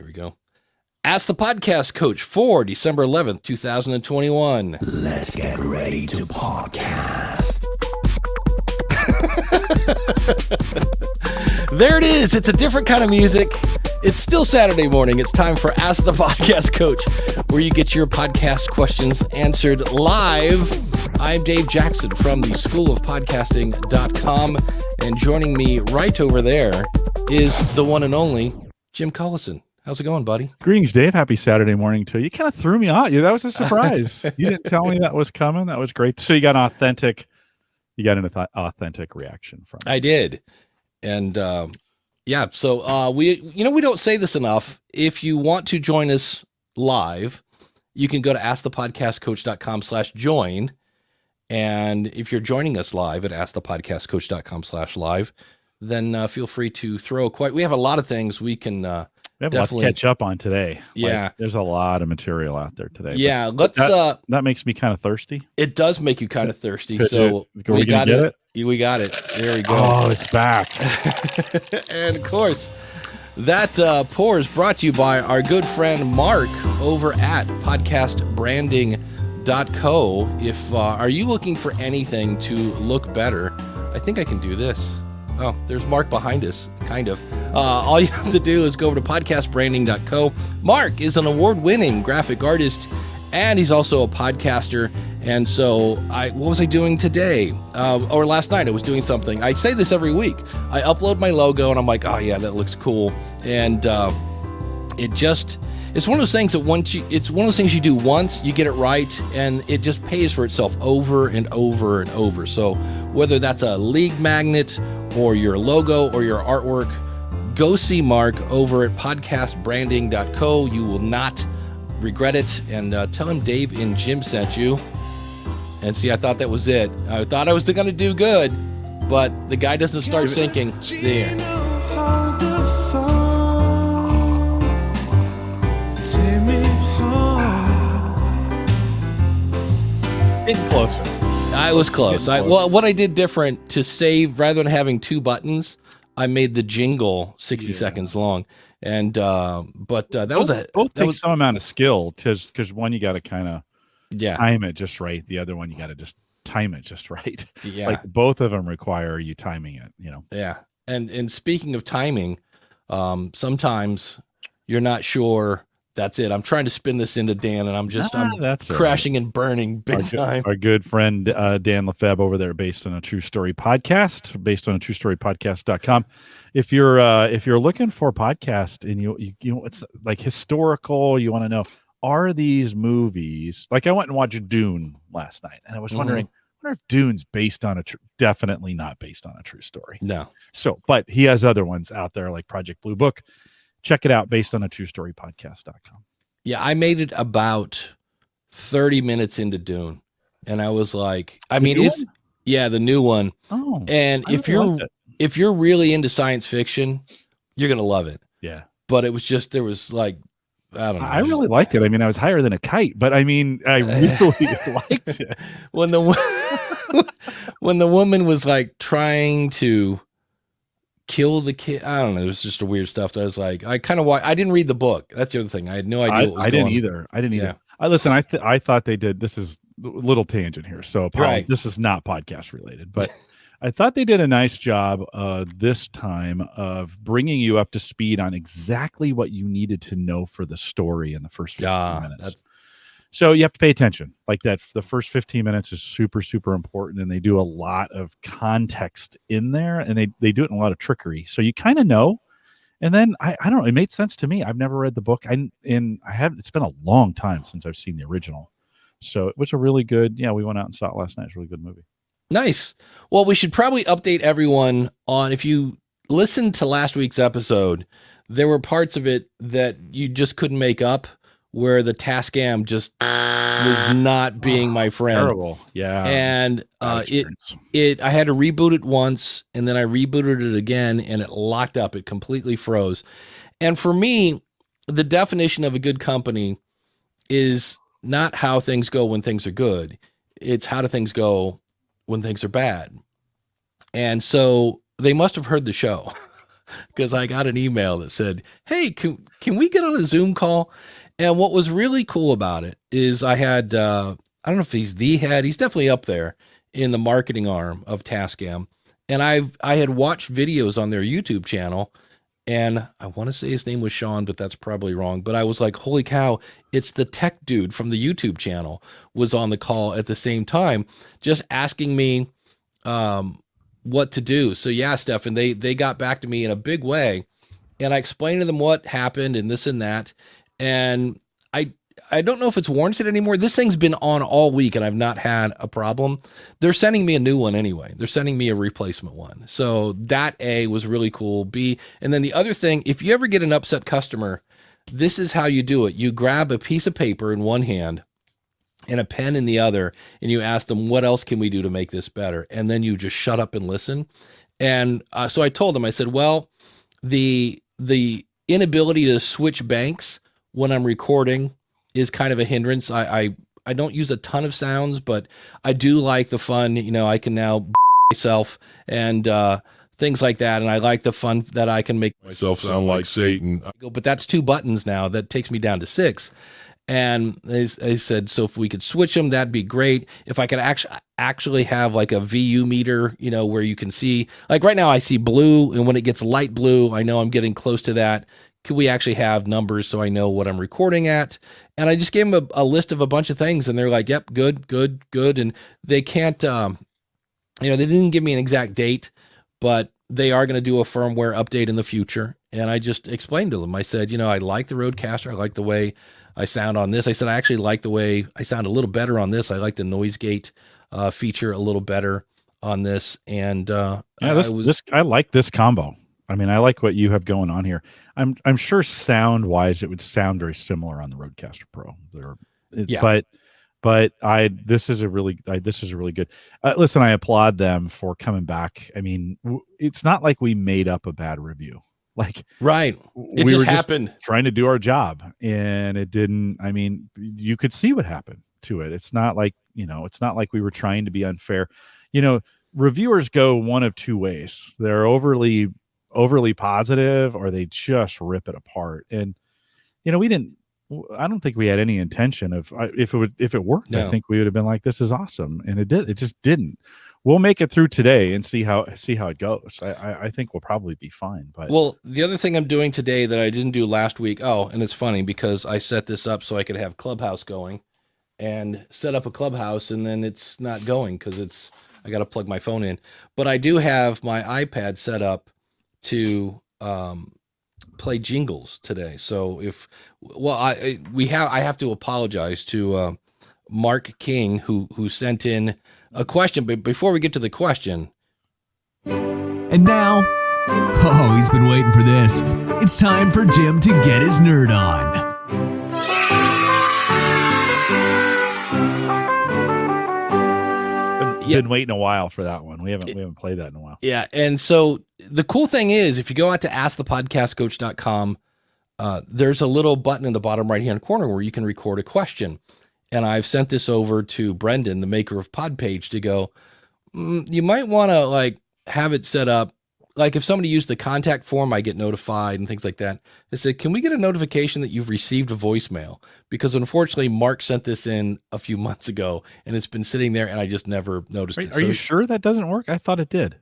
Here we go. Ask the Podcast Coach for December 11th, 2021. Let's get ready to podcast. There it is. It's a different kind of music. It's still Saturday morning. It's time for Ask the Podcast Coach, where you get your podcast questions answered live. I'm Dave Jackson from the schoolofpodcasting.com, and joining me right over there is the one and only Jim Collison. How's it going, buddy? Greetings, Dave. Happy Saturday morning to you. You kind of threw me out. That was a surprise. You didn't tell me that was coming. That was great. So you got an authentic reaction from me. I did. And yeah, so we don't say this enough. If you want to join us live, you can go to askthepodcastcoach.com/join. And if you're joining us live at askthepodcastcoach.com/live, then feel free to we have a lot of things we can we have definitely a lot to catch up on today. Yeah. There's a lot of material out there today. Yeah. That makes me kind of thirsty. It does make you kind of thirsty. So we got it. We got it. There we go. Oh, it's back. And of course, that pour is brought to you by our good friend Mark over at podcastbranding.co. If are you looking for anything to look better, I think I can do this. Oh, there's Mark behind us, kind of. All you have to do is go over to podcastbranding.co. Mark is an award-winning graphic artist, and he's also a podcaster. And so what was I doing today? Or last night I was doing something. I say this every week. I upload my logo, and I'm like, oh, yeah, that looks cool. And it's one of those things that it's one of those things you do once, you get it right, and it just pays for itself over and over and over. So whether that's a league magnet or your logo or your artwork, go see Mark over at podcastbranding.co. You will not regret it. And tell him Dave and Jim sent you. And see, I thought that was it. I thought I was going to do good, but the guy doesn't start sinking. There. Getting closer. I was close. What I did different to save, rather than having two buttons, I made the jingle 60 seconds long. And but that takes some amount of skill, because one, you got to kind of time it just right. The other one, you got to just time it just right. Yeah, like both of them require you timing it. Yeah, and speaking of timing, sometimes you're not sure. That's it. I'm trying to spin this into Dan, and I'm crashing and burning big time. Our good friend Dan Lefebvre over there, based on a true story podcast, based on a true story podcast.com. If you're looking for a podcast and you it's like historical, you want to know, are these movies, like I went and watched Dune last night, and I was wondering, I wonder if Dune's based on definitely not based on a true story. No. So, but he has other ones out there like Project Blue Book. Check it out, based on a true story podcast.com. Yeah, I made it about 30 minutes into Dune, and I was like, the new one. Oh, and if you're really into science fiction, you're gonna love it. Yeah, but it was just, there was like, I don't know. I really liked it. I mean, I was higher than a kite, but I mean, I really liked it. When the woman was like trying to kill the kid, I don't know. It was just a weird stuff. That I was like, I didn't read the book. That's the other thing. I had no idea what was going on. I didn't either. I thought they did. This is a little tangent here, so this is not podcast related, but I thought they did a nice job this time of bringing you up to speed on exactly what you needed to know for the story in the first 15 minutes. So you have to pay attention. Like that, the first 15 minutes is super, super important, and they do a lot of context in there, and they do it in a lot of trickery. So you kind of know. And then I don't know, it made sense to me. I've never read the book. It's been a long time since I've seen the original. So it was a really good, we went out and saw it last night. It's a really good movie. Nice. Well, we should probably update everyone on, if you listened to last week's episode, there were parts of it that you just couldn't make up, where the Tascam just was not being my friend. Terrible. Yeah. And I had to reboot it once, and then I rebooted it again, and it locked up. It completely froze. And for me, the definition of a good company is not how things go when things are good. It's how do things go when things are bad. And so they must have heard the show. because I got an email that said, "Hey, can we get on a Zoom call?" And what was really cool about it is I had I don't know if he's the head, he's definitely up there in the marketing arm of Tascam, and I had watched videos on their YouTube channel. And I want to say his name was Sean, but that's probably wrong. But I was like, holy cow, it's the tech dude from the YouTube channel was on the call at the same time, just asking me what to do. So yeah, Stefan, they got back to me in a big way. And I explained to them what happened and this and that. And I don't know if it's warranted anymore. This thing's been on all week and I've not had a problem. They're sending me a new one anyway. They're sending me a replacement one. So that A was really cool. B, and then the other thing, if you ever get an upset customer, this is how you do it. You grab a piece of paper in one hand and a pen in the other, and you ask them, what else can we do to make this better? And then you just shut up and listen. And so I told them, I said, well, the inability to switch banks when I'm recording is kind of a hindrance. I don't use a ton of sounds, but I do like the fun, I can now myself and things like that. And I like the fun that I can make myself sound like Satan. But that's 2 buttons now. That takes me down to 6. And they said, so if we could switch them, that'd be great. If I could actually have like a VU meter, where you can see, like right now I see blue, and when it gets light blue, I know I'm getting close to that. Could we actually have numbers so I know what I'm recording at? And I just gave them a list of a bunch of things, and they're like, yep, good. And they can't, they didn't give me an exact date, but they are going to do a firmware update in the future. And I just explained to them, I said, I like the Rodecaster. I like the way I sound on this. I said, I actually like the way I sound a little better on this. I like the noise gate feature a little better on this. And I like this combo. I mean, I like what you have going on here. I'm sure sound wise, it would sound very similar on the Rodecaster Pro. But this is a really good. Listen, I applaud them for coming back. I mean, it's not like we made up a bad review. Like, right, it just happened. Trying to do our job, and it didn't. I mean, you could see what happened to it. It's not like it's not like we were trying to be unfair. Reviewers go one of two ways. They're overly positive, or they just rip it apart. And I don't think we had any intention of if it worked. No. I think we would have been like, this is awesome, and it just didn't. We'll make it through today and see how it goes. I think we'll probably be fine. But the other thing I'm doing today that I didn't do last week. Oh, and it's funny because I set this up so I could have Clubhouse going, and set up a Clubhouse, and then it's not going because I got to plug my phone in. But I do have my iPad set up to play jingles today. So I have to apologize to Mark King who sent in a question. But before we get to the question, and now, he's been waiting for this. It's time for Jim to get his nerd on. Been waiting a while for that one. We haven't played that in a while. Yeah, and so the cool thing is, if you go out to askthepodcastcoach.com, there's a little button in the bottom right hand corner where you can record a question. And I've sent this over to Brendan, the maker of Podpage, to go, you might want to have it set up. Like if somebody used the contact form, I get notified and things like that. I said, can we get a notification that you've received a voicemail? Because unfortunately, Mark sent this in a few months ago, and it's been sitting there, and I just never noticed it. Are you sure that doesn't work? I thought it did.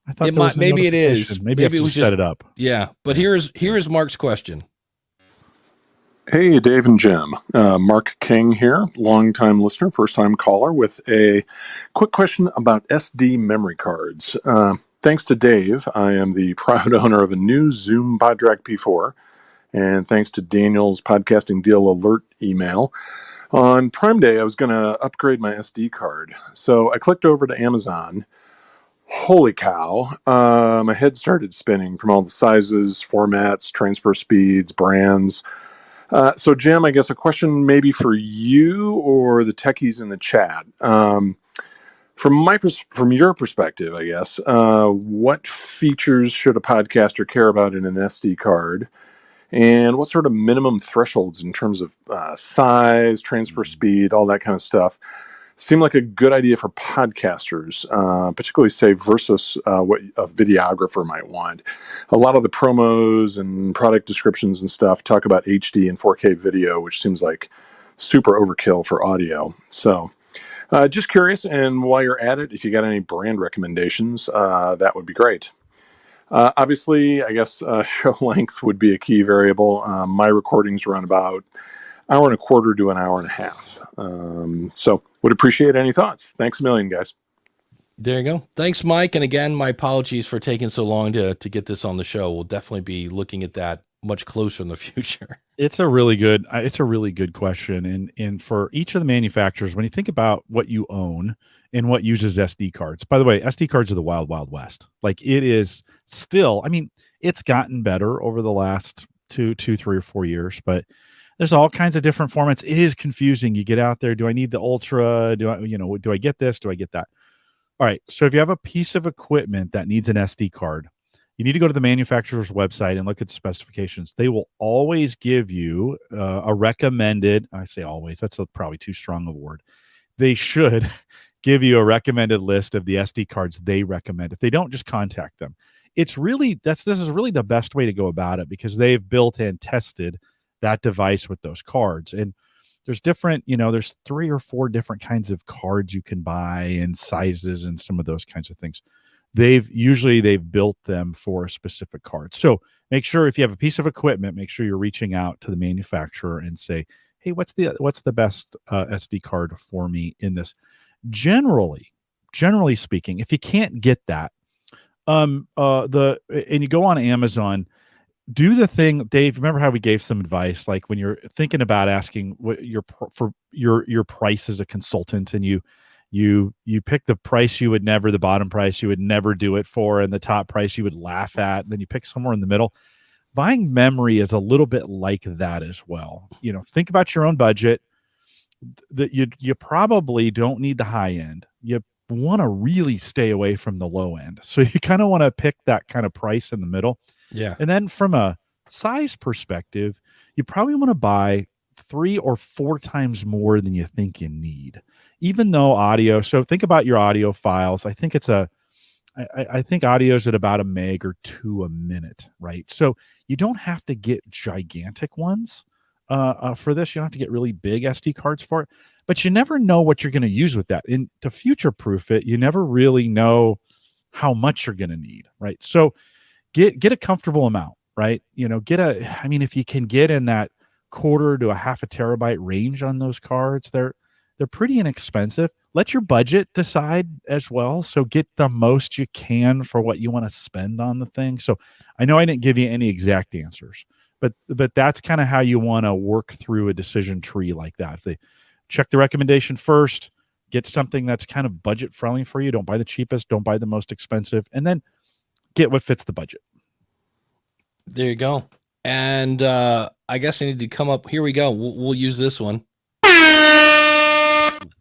I thought maybe it is. Maybe it was just set it up. Yeah, but here is Mark's question. Hey, Dave and Jim. Mark King here, longtime listener, first-time caller, with a quick question about SD memory cards. Thanks to Dave, I am the proud owner of a new Zoom PodTrack P4, and thanks to Daniel's podcasting deal alert email, on Prime Day I was going to upgrade my SD card. So I clicked over to Amazon. Holy cow, my head started spinning from all the sizes, formats, transfer speeds, brands. So, Jim, I guess a question maybe for you or the techies in the chat. From your perspective, I guess, what features should a podcaster care about in an SD card? And what sort of minimum thresholds in terms of size, transfer speed, all that kind of stuff? seem like a good idea for podcasters, particularly say versus what a videographer might want. A lot of the promos and product descriptions and stuff talk about HD and 4K video, which seems like super overkill for audio. So just curious, and while you're at it, if you got any brand recommendations, that would be great. Obviously, I guess show length would be a key variable. My recordings run about hour and a quarter to an hour and a half. So would appreciate any thoughts. Thanks a million, guys. There you go. Thanks, Mike. And again, my apologies for taking so long to get this on the show. We'll definitely be looking at that much closer in the future. It's a really good question. And for each of the manufacturers, when you think about what you own and what uses SD cards, by the way, SD cards are the wild, wild west. Like it is still, I mean, it's gotten better over the last two, 3 or 4 years, but there's all kinds of different formats. It is confusing. You get out there. Do I need the Ultra? Do I get this? Do I get that? All right. So if you have a piece of equipment that needs an SD card, you need to go to the manufacturer's website and look at the specifications. They will always give you a recommended, I say always, that's probably too strong of a word. They should give you a recommended list of the SD cards they recommend. If they don't, just contact them. This is really the best way to go about it because they've built and tested that device with those cards. And there's different, there's 3 or 4 different kinds of cards you can buy and sizes and some of those kinds of things. They've built them for a specific card. So make sure if you have a piece of equipment, make sure you're reaching out to the manufacturer and say, hey, what's the best SD card for me in this? Generally speaking, if you can't get that, and you go on Amazon, do the thing, Dave. Remember how we gave some advice, like when you're thinking about asking what your price as a consultant, and you pick the price the bottom price you would never do it for, and the top price you would laugh at, and then you pick somewhere in the middle. Buying memory is a little bit like that as well. Think about your own budget. That you probably don't need the high end. You want to really stay away from the low end. So you kind of want to pick that kind of price in the middle. Yeah. And then from a size perspective, you probably want to buy 3 or 4 times more than you think you need. Even though audio, so think about your audio files. I think I think audio is at about 1 meg or 2 a minute, right? So you don't have to get gigantic ones for this. You don't have to get really big SD cards for it, but you never know what you're going to use with that. And to future-proof it, you never really know how much you're going to need, right? So get a comfortable amount, right? If you can get in that 1/4 to 1/2 terabyte range on those cards, they're pretty inexpensive. Let your budget decide as well. So get the most you can for what you want to spend on the thing. So I know I didn't give you any exact answers, but that's kind of how you want to work through a decision tree like that. If they check the recommendation first, get something that's kind of budget friendly for you. Don't buy the cheapest, don't buy the most expensive, and then get what fits the budget. There you go. And I guess I need to come up. Here we go. We'll use this one.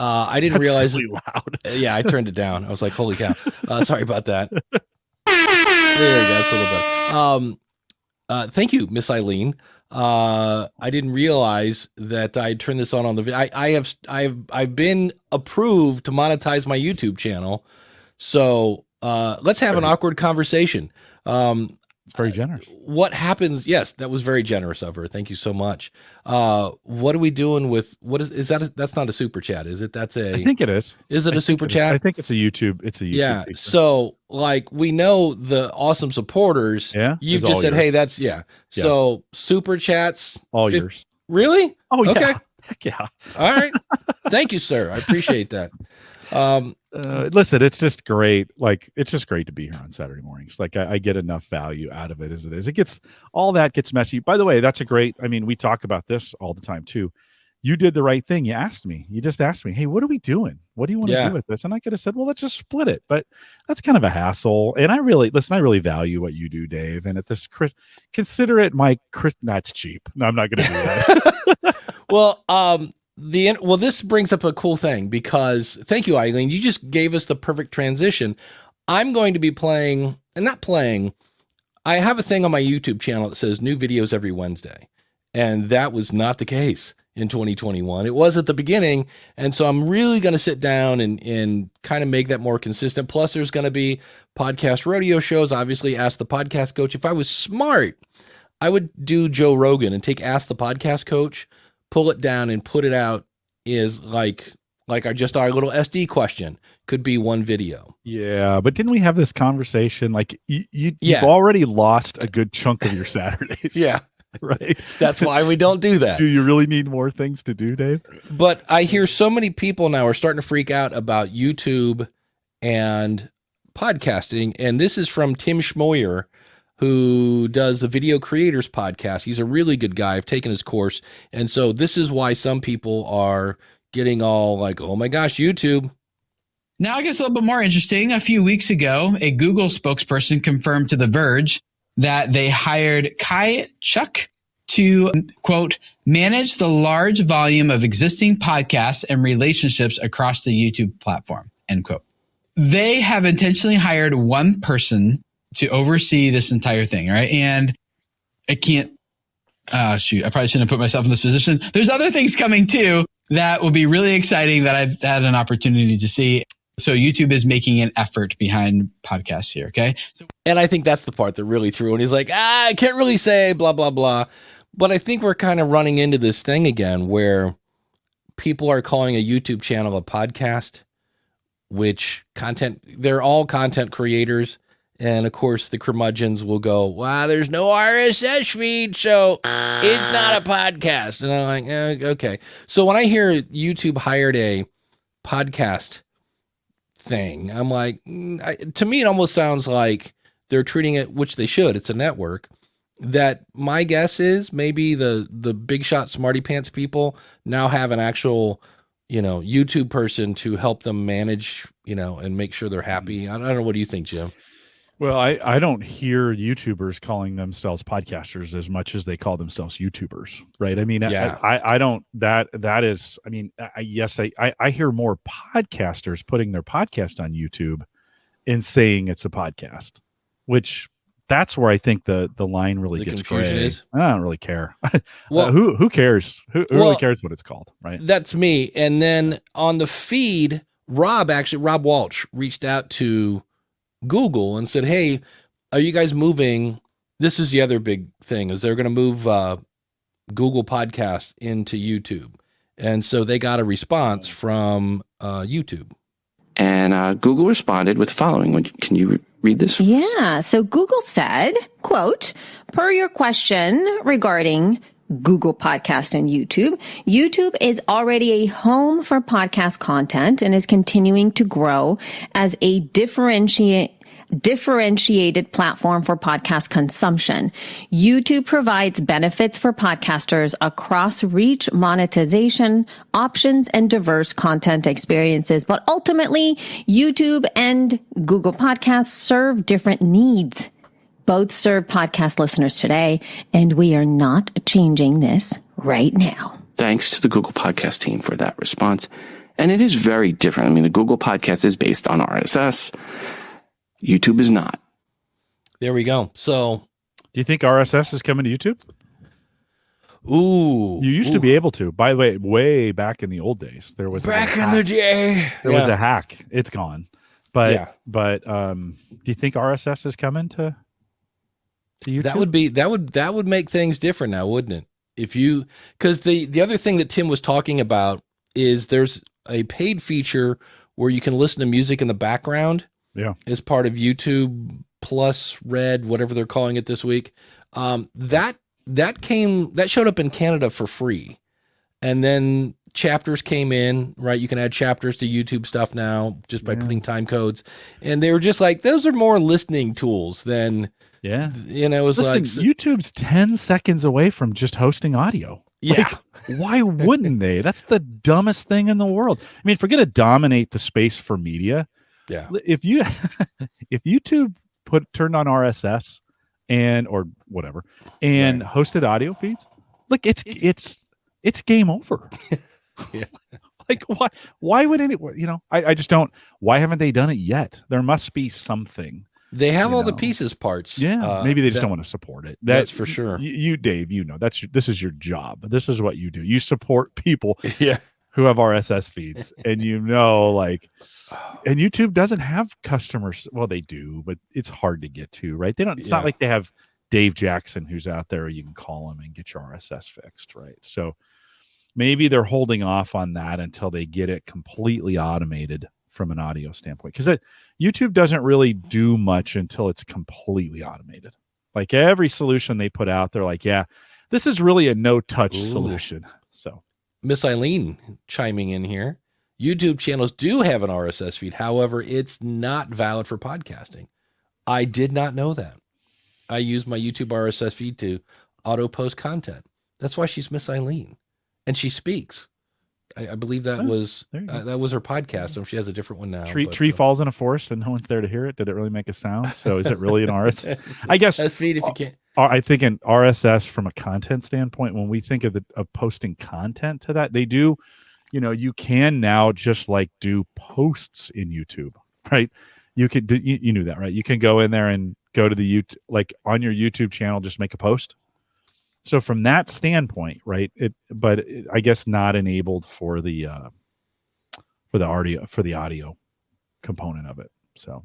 I didn't realize. Really loud. Yeah, I turned it down. I was like, holy cow. Sorry about that. There we go. That's a little bit. Thank you, Miss Eileen. I didn't realize that I turned this on the video. I've been approved to monetize my YouTube channel. So let's have an awkward conversation. It's very generous. What happens? Yes, that was very generous of her. Thank you so much. What are we doing with is that? That's not a super chat, is it? I think it is. Is it a super chat? I think it's a YouTube. It's a YouTube. Yeah. Feature. So we know the awesome supporters. Yeah. You've just said, hey, that's yeah. So super chats. All yours. Really? Oh yeah. Okay. Heck yeah. All right. Thank you, sir. I appreciate that. Listen, it's just great. Like, it's just great to be here on Saturday mornings. Like, I get enough value out of it as it is. All that gets messy. By the way, we talk about this all the time too. You did the right thing. You just asked me, hey, what are we doing? What do you want to do with this? And I could have said, well, let's just split it. But that's kind of a hassle. And I really value what you do, Dave. And at this, consider it my, that's cheap. No, I'm not going to do that. Well, this brings up a cool thing because thank you, Eileen. You just gave us the perfect transition. I'm going to be I have a thing on my YouTube channel that says new videos every Wednesday. And that was not the case in 2021. It was at the beginning. And so I'm really going to sit down and kind of make that more consistent. Plus, there's going to be podcast rodeo shows. Obviously, Ask the Podcast Coach. If I was smart, I would do Joe Rogan and take Ask the Podcast Coach, pull it down and put it out is like our little SD question could be one video. Yeah, but didn't we have this conversation? Like you've already lost a good chunk of your Saturdays. Yeah. Right. That's why we don't do that. Do you really need more things to do, Dave? But I hear so many people now are starting to freak out about YouTube and podcasting. And this is from Tim Schmoyer, who does the Video Creators Podcast. He's a really good guy. I've taken his course. And so this is why some people are getting all like, oh my gosh, YouTube. Now it gets a little bit more interesting. A few weeks ago, a Google spokesperson confirmed to The Verge that they hired Kai Chuck to, quote, manage the large volume of existing podcasts and relationships across the YouTube platform, end quote. They have intentionally hired one person to oversee this entire thing, right? And I can't, I probably shouldn't have put myself in this position. There's other things coming too that will be really exciting that I've had an opportunity to see. So YouTube is making an effort behind podcasts here, okay? And I think that's the part that really threw. And he's like, I can't really say blah, blah, blah. But I think we're kind of running into this thing again where people are calling a YouTube channel a podcast, which they're all content creators. And of course, the curmudgeons will go, wow, there's no RSS feed, so it's not a podcast. And I'm like, okay. So when I hear YouTube hired a podcast thing, I'm like, to me, it almost sounds like they're treating it, which they should. It's a network. That my guess is maybe the big shot smarty pants people now have an actual, YouTube person to help them manage, and make sure they're happy. I don't know. What do you think, Jim? Well, I don't hear YouTubers calling themselves podcasters as much as they call themselves YouTubers, right? I mean, yeah. I don't, that is, I mean, yes, I hear more podcasters putting their podcast on YouTube and saying it's a podcast, which that's where I think the line really gets confusion gray. is. I don't really care. Well, who cares? Who really cares what it's called, right? That's me. And then on the feed, Rob Walsh reached out to Google and said, hey, are you guys moving? This is the other big thing is they're going to move Google Podcast into YouTube. And so they got a response from YouTube. And Google responded with the following. Can you read this? Yeah. So Google said, quote, per your question regarding Google Podcast and YouTube, YouTube is already a home for podcast content and is continuing to grow as a differentiated platform for podcast consumption. YouTube provides benefits for podcasters across reach, monetization, options, and diverse content experiences. But ultimately, YouTube and Google Podcasts serve different needs. Both serve podcast listeners today, and we are not changing this right now. Thanks to the Google Podcast team for that response. And it is very different. I mean, the Google Podcast is based on RSS. YouTube is not. There we go. So do you think RSS is coming to YouTube? Ooh. You used to be able to. By the way, way back in the old days, there was back in the day. There was a hack. It's gone. But do you think RSS is coming to YouTube? That would make things different now, wouldn't it? Because the other thing that Tim was talking about is there's a paid feature where you can listen to music in the background. Yeah. As part of YouTube Plus Red, whatever they're calling it this week. That showed up in Canada for free. And then chapters came in, right? You can add chapters to YouTube stuff now just by putting time codes. And they were just like, those are more listening tools than, it was YouTube's 10 seconds away from just hosting audio. Yeah. Like, why wouldn't they? That's the dumbest thing in the world. I mean, forget to dominate the space for media. Yeah. If YouTube turned on RSS or whatever and hosted audio feeds, like it's game over. Yeah. Like why would anyone, I just don't, why haven't they done it yet? There must be something They have all the pieces parts. Yeah, maybe they just don't want to support it. That's for sure. You, Dave, this is your job. This is what you do. You support people Yeah. who have RSS feeds, and and YouTube doesn't have customers. Well, they do, but it's hard to get to, right? They don't. It's not like they have Dave Jackson who's out there. You can call him and get your RSS fixed, right? So maybe they're holding off on that until they get it completely automated from an audio standpoint, because YouTube doesn't really do much until it's completely automated. Like every solution they put out, they're like, yeah, this is really a no-touch solution. So Miss Eileen chiming in here. YouTube channels do have an RSS feed. However, it's not valid for podcasting. I did not know that. I use my YouTube RSS feed to auto post content. That's why she's Miss Eileen, and she speaks. I believe that was her podcast. So she has a different one now. Tree falls in a forest and no one's there to hear it. Did it really make a sound? So is it really an RSS? I guess RSS feed if you can. I think an RSS from a content standpoint, when we think of posting content to that, they do. You can now just like do posts in YouTube, right? You could do, you knew that, right? You can go in there and go to the YouTube, like on your YouTube channel, just make a post. So from that standpoint, right? I guess not enabled for the audio component of it. So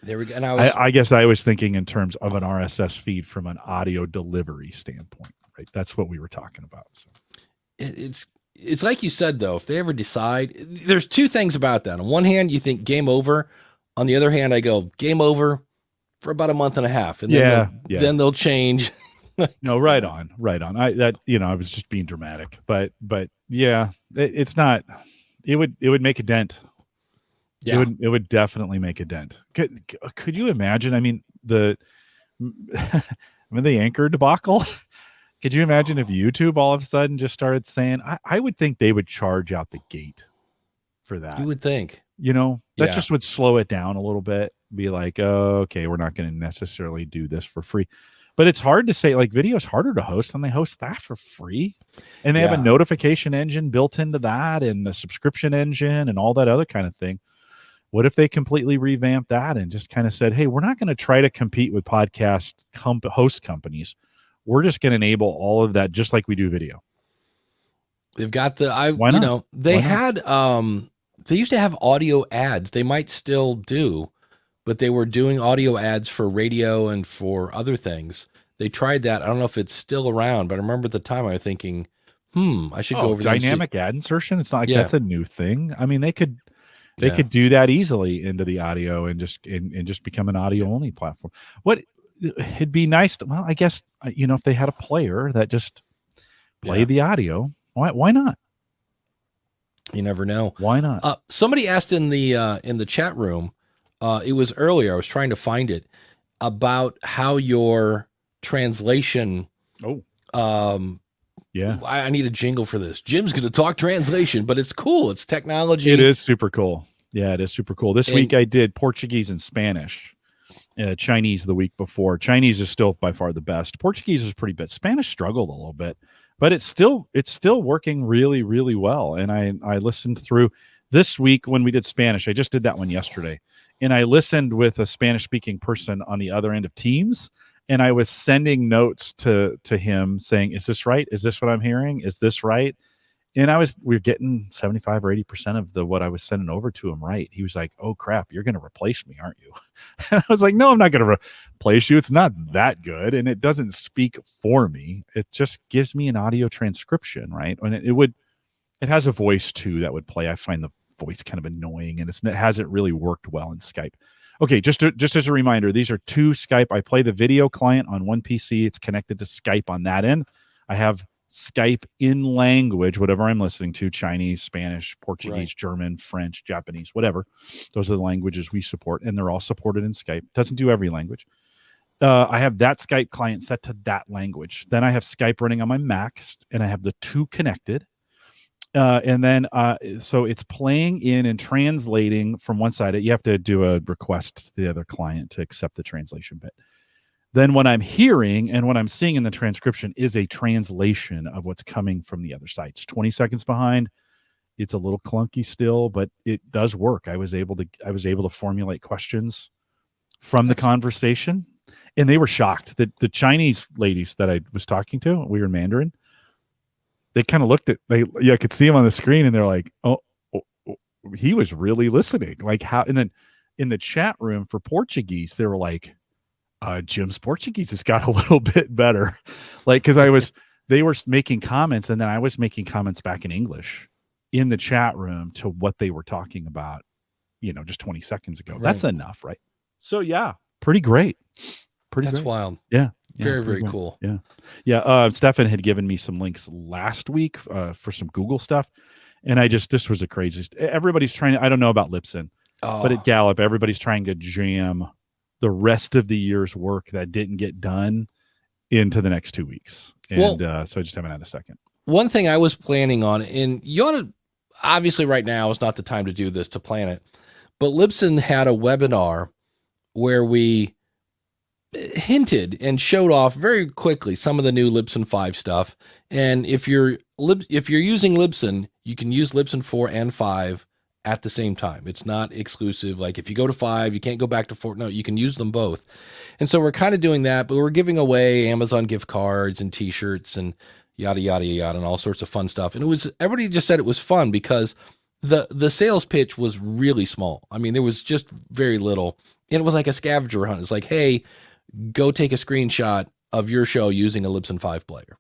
there we go. And I guess I was thinking in terms of an RSS feed from an audio delivery standpoint, right? That's what we were talking about. So it's like you said, though, if they ever decide, there's two things about that. On one hand, you think game over. On the other hand, I go game over for about a month and a half. And then they'll change. No, right on. I was just being dramatic, but yeah, it's not, it would make a dent. Yeah. It would definitely make a dent. Could you imagine? I mean, the Anchor debacle. Could you imagine if YouTube all of a sudden just started saying, I would think they would charge out the gate for that. You would think, that just would slow it down a little bit. Be like, oh, okay, we're not going to necessarily do this for free. But it's hard to say, like, video is harder to host, and they host that for free. And they have a notification engine built into that, and the subscription engine and all that other kind of thing. What if they completely revamped that and just kind of said, hey, we're not going to try to compete with podcast host companies. We're just going to enable all of that just like we do video. They've got they used to have audio ads. They might still do, but they were doing audio ads for radio and for other things. They tried that. I don't know if it's still around, but I remember at the time I was thinking, I should go over there. Dynamic ad insertion. It's not like that's a new thing. I mean, they could do that easily into the audio and just become an audio only platform. It'd be nice to, I guess, if they had a player that just played the audio, why not? You never know. Why not? Somebody asked in the chat room, it was earlier, I was trying to find it, about how your translation. I need a jingle for this. Jim's going to talk translation, but it's cool. It's technology. It is super cool. Yeah, it is super cool. This week I did Portuguese and Spanish. Chinese the week before. Chinese is still by far the best. Portuguese is pretty bad. Spanish struggled a little bit, but it's still working really, really well. And I listened through this week when we did Spanish. I just did that one yesterday. And I listened with a Spanish speaking person on the other end of Teams. And I was sending notes to him saying, is this right? Is this what I'm hearing? Is this right? And we were getting 75 or 80% of what I was sending over to him right. He was like, oh crap, you're going to replace me, aren't you? And I was like, no, I'm not going to replace you. It's not that good. And it doesn't speak for me. It just gives me an audio transcription, right? And it has a voice too that would play. I find the voice kind of annoying, and it hasn't really worked well in Skype. Okay, just as a reminder, these are two Skype. I play the video client on one PC. It's connected to Skype on that end. I have Skype in language, whatever I'm listening to, Chinese, Spanish, Portuguese, German, French, Japanese, whatever. Those are the languages we support, and they're all supported in Skype. Doesn't do every language. I have that Skype client set to that language. Then I have Skype running on my Mac, and I have the two connected. And then, so it's playing in and translating from one side. You have to do a request to the other client to accept the translation bit. Then what I'm hearing and what I'm seeing in the transcription is a translation of what's coming from the other side. It's 20 seconds behind. It's a little clunky still, but it does work. I was able to formulate questions from the conversation. And they were shocked that the Chinese ladies that I was talking to, we were in Mandarin, they kind of looked at, I could see him on the screen and they're like, oh, he was really listening. Like how, and then in the chat room for Portuguese, they were like, Jim's Portuguese has got a little bit better. Like, cause they were making comments and then I was making comments back in English in the chat room to what they were talking about, just 20 seconds ago. Right. That's enough, right? So yeah, pretty great. That's great. Wild. Yeah. Very, very cool. Yeah. Yeah. Stefan had given me some links last week for some Google stuff. And this was the craziest. Everybody's trying to, I don't know about Libsyn, but at Gallup, everybody's trying to jam the rest of the year's work that didn't get done into the next 2 weeks. And so I just haven't had a second. One thing I was planning on, and you ought to, obviously right now is not the time to do this, to plan it, but Libsyn had a webinar where we hinted and showed off very quickly some of the new Libsyn 5 stuff. And if you're using Libsyn, you can use Libsyn 4 and 5 at the same time. It's not exclusive. Like if you go to 5, you can't go back to 4. No, you can use them both. And so we're kind of doing that, but we're giving away Amazon gift cards and t-shirts and yada, yada, yada, and all sorts of fun stuff. And everybody just said it was fun because the sales pitch was really small. I mean, there was just very little. And it was like a scavenger hunt. It's like, hey, go take a screenshot of your show using a Libsyn 5 player,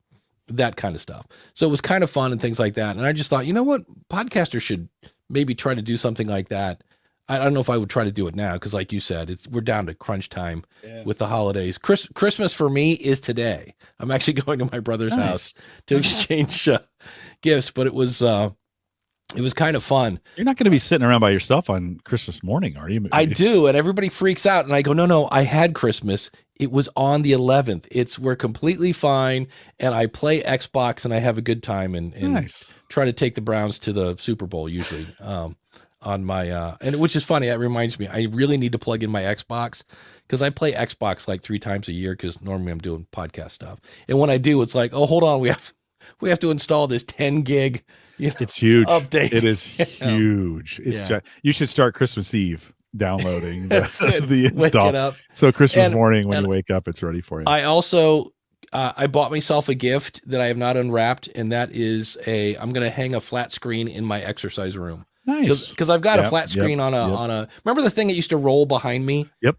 that kind of stuff. So it was kind of fun and things like that. And I just thought, you know what? Podcasters should maybe try to do something like that. I don't know if I would try to do it now because, like you said, we're down to crunch time with the holidays. Christmas for me is today. I'm actually going to my brother's house to exchange gifts, but it was kind of fun. You're not going to be sitting around by yourself on Christmas morning, are you? I do, and everybody freaks out, and I go, no, I had Christmas. It was on the 11th. We're completely fine, and I play Xbox, and I have a good time, and try to take the Browns to the Super Bowl usually on my and which is funny. It reminds me, I really need to plug in my Xbox because I play Xbox like 3 times a year because normally I'm doing podcast stuff, and when I do, it's like, oh, hold on, we have to install this 10 gig. It's huge. Update. It is huge. You should start Christmas Eve downloading the install. So Christmas morning when you wake up, it's ready for you. I also I bought myself a gift that I have not unwrapped, and that is I'm going to hang a flat screen in my exercise room. Nice. Because I've got a flat screen on a. Remember the thing that used to roll behind me? Yep.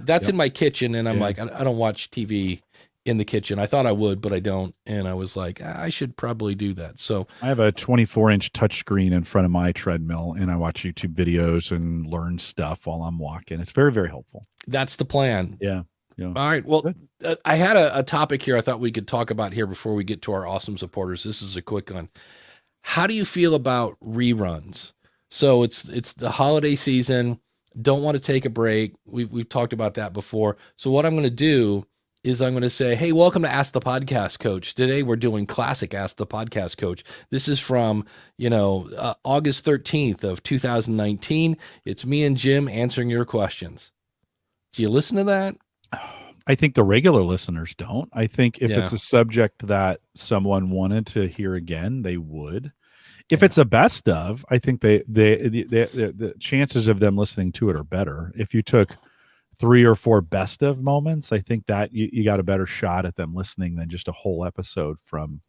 That's in my kitchen, and I'm like, I don't watch TV in the kitchen. I thought I would, but I don't. And I was like, I should probably do that. So I have a 24-inch touchscreen in front of my treadmill, and I watch YouTube videos and learn stuff while I'm walking. It's very, very helpful. That's the plan. Yeah. All right. Well, I had a topic here I thought we could talk about here before we get to our awesome supporters. This is a quick one. How do you feel about reruns? So it's the holiday season. Don't want to take a break. We've talked about that before. So what I'm going to do is I'm going to say, hey, welcome to Ask the Podcast Coach. Today we're doing classic Ask the Podcast Coach. This is from, August 13th of 2019. It's me and Jim answering your questions. Do you listen to that? I think the regular listeners don't. I think if it's a subject that someone wanted to hear again, they would. If it's a best of, I think the chances of them listening to it are better. If you took 3 or 4 best of moments, I think that you got a better shot at them listening than just a whole episode from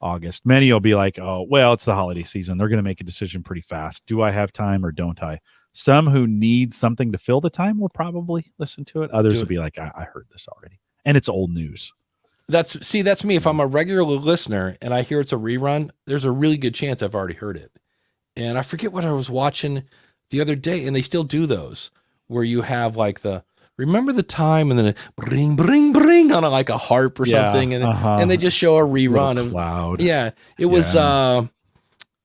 August. Many will be like, oh, well, it's the holiday season. They're going to make a decision pretty fast. Do I have time or don't I? Some who need something to fill the time will probably listen to it. Others will be like, I heard this already. And it's old news. That's me. If I'm a regular listener and I hear it's a rerun, there's a really good chance I've already heard it. And I forget what I was watching the other day, and they still do those where you have like remember the time, and then bring, bring, bring on like a harp or something. And they just show a rerun of loud. Yeah. It was,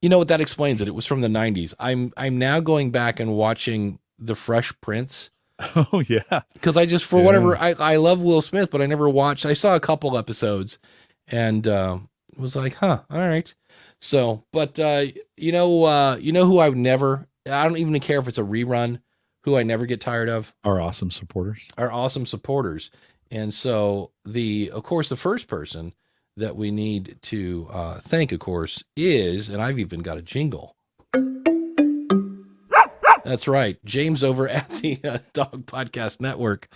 you know what, that explains it. It was from the 90s. I'm now going back and watching The Fresh Prince. Oh yeah. Because I just, for whatever, I love Will Smith, but I never watched. I saw a couple episodes and was like, all right. So, but you know who I don't even care if it's a rerun, who I never get tired of? Our awesome supporters. And so of course, the first person that we need to thank, of course, is, and I've even got a jingle. That's right. James over at the Dog Podcast Network.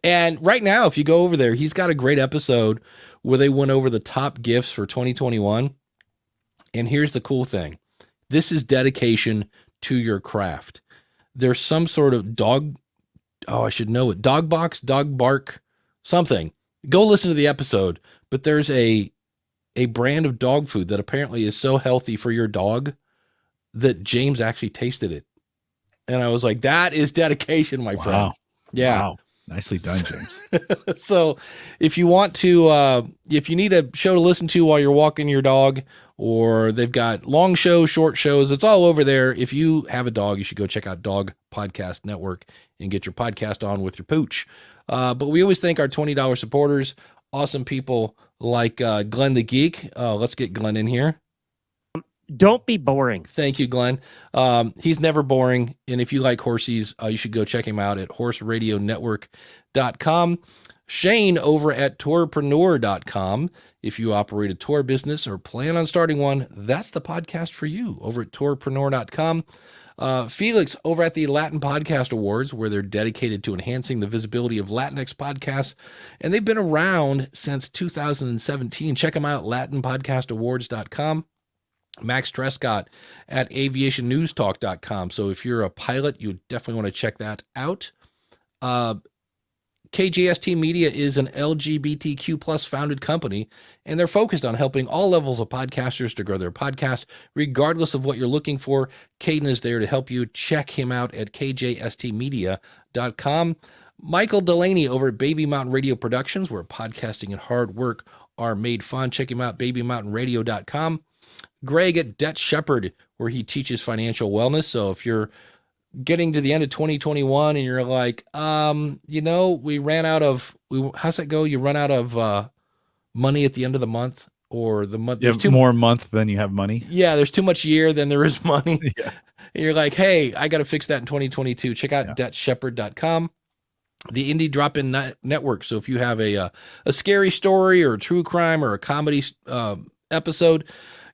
And right now, if you go over there, he's got a great episode where they went over the top gifts for 2021. And here's the cool thing. This is dedication to your craft. There's some sort of dog. Oh, I should know it. Dog box, dog bark, something. Go listen to the episode. But there's a brand of dog food that apparently is so healthy for your dog that James actually tasted it. And I was like, that is dedication, my friend. Yeah. Wow. Nicely done, James. So if you want to, if you need a show to listen to while you're walking your dog, or they've got long shows, short shows, it's all over there. If you have a dog, you should go check out Dog Podcast Network and get your podcast on with your pooch. But we always thank our $20 supporters, awesome people like Glenn the Geek. Let's get Glenn in here. Don't be boring. Thank you, Glenn. He's never boring. And if you like horsies, you should go check him out at horseradionetwork.com. Shane over at tourpreneur.com. If you operate a tour business or plan on starting one, that's the podcast for you over at tourpreneur.com. Felix over at the Latin Podcast Awards, where they're dedicated to enhancing the visibility of Latinx podcasts. And they've been around since 2017. Check them out, latinpodcastawards.com. Max Trescott at aviationnewstalk.com. So if you're a pilot, you definitely want to check that out. KJST Media is an LGBTQ plus founded company, and they're focused on helping all levels of podcasters to grow their podcast. Regardless of what you're looking for, Caden is there to help you. Check him out at kjstmedia.com. Michael Delaney over at Baby Mountain Radio Productions, where podcasting and hard work are made fun. Check him out, babymountainradio.com. Greg at Debt Shepherd, where he teaches financial wellness. So if you're getting to the end of 2021 and you're like, we ran out of, how's that go? You run out of money at the end of the month, or the month. You have more month than you have money. Yeah, there's too much year than there is money. Yeah. And you're like, hey, I got to fix that in 2022. Check out debtshepherd.com. The Indie Drop-In Network. So if you have a scary story or a true crime or a comedy episode,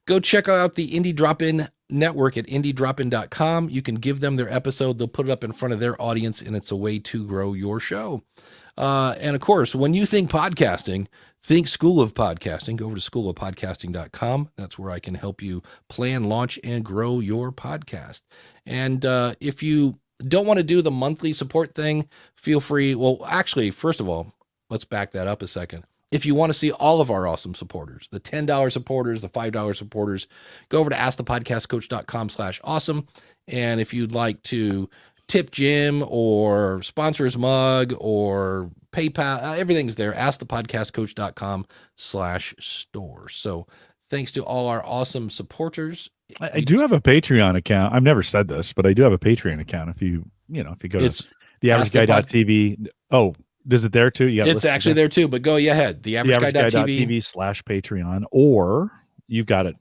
go check out the Indie Drop-In Network at indiedropin.com. You can give them their episode. They'll put it up in front of their audience, and it's a way to grow your show. And of course, when you think podcasting, think School of Podcasting. Go over to schoolofpodcasting.com. That's where I can help you plan, launch, and grow your podcast. And if you don't want to do the monthly support thing, feel free. Well, actually, first of all, let's back that up a second. If you want to see all of our awesome supporters, the $10 supporters, the $5 supporters, go over to askthepodcastcoach.com/awesome. And if you'd like to tip Jim or sponsor his mug or PayPal, everything's there. askthepodcastcoach.com/store. So thanks to all our awesome supporters. I do have a Patreon account. I've never said this, but I do have a Patreon account. If you go to theaverageguy.tv. Oh, is it there too? It's actually there too, but go ahead. Theaverageguy.tv/Patreon, or you've got it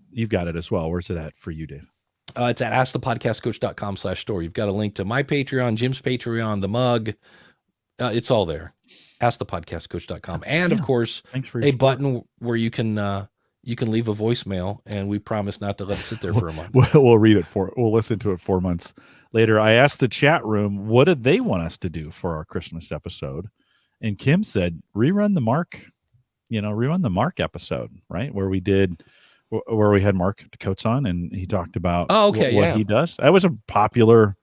as well. Where's it at for you, Dave? It's at askthepodcastcoach.com/store. You've got a link to my Patreon, Jim's Patreon, the mug. It's all there. Askthepodcastcoach.com. And of course, a button where you can leave a voicemail, and we promise not to let it sit there for a month. We'll read it we'll listen to it 4 months later. I asked the chat room, what did they want us to do for our Christmas episode? And Kim said, rerun the Mark episode, right? Where we had Mark Coates on, and he talked about what he does. That was a popular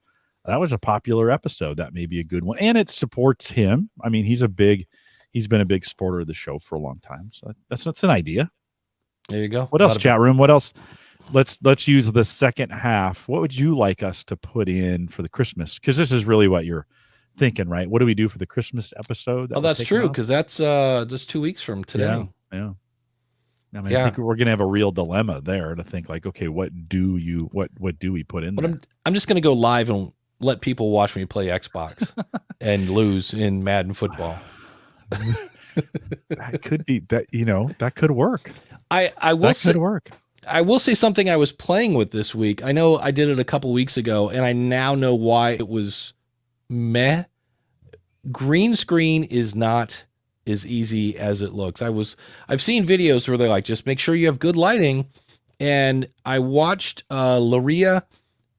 episode. That may be a good one. And it supports him. I mean, he's been a big supporter of the show for a long time. So that's an idea. There you go. What else, chat room? What else? Let's use the second half. What would you like us to put in for the Christmas? Because this is really what you're thinking, right? What do we do for the Christmas episode? That's true, because that's just 2 weeks from today. Yeah. I think we're gonna have a real dilemma there to think like, okay, what do we put in there? I'm just gonna go live and let people watch me play Xbox and lose in Madden football. That could be that. That could work. I will say something I was playing with this week. I know I did it a couple weeks ago, and I now know why it was meh. Green screen is not as easy as it looks. I've seen videos where they're like, just make sure you have good lighting. And I watched Laria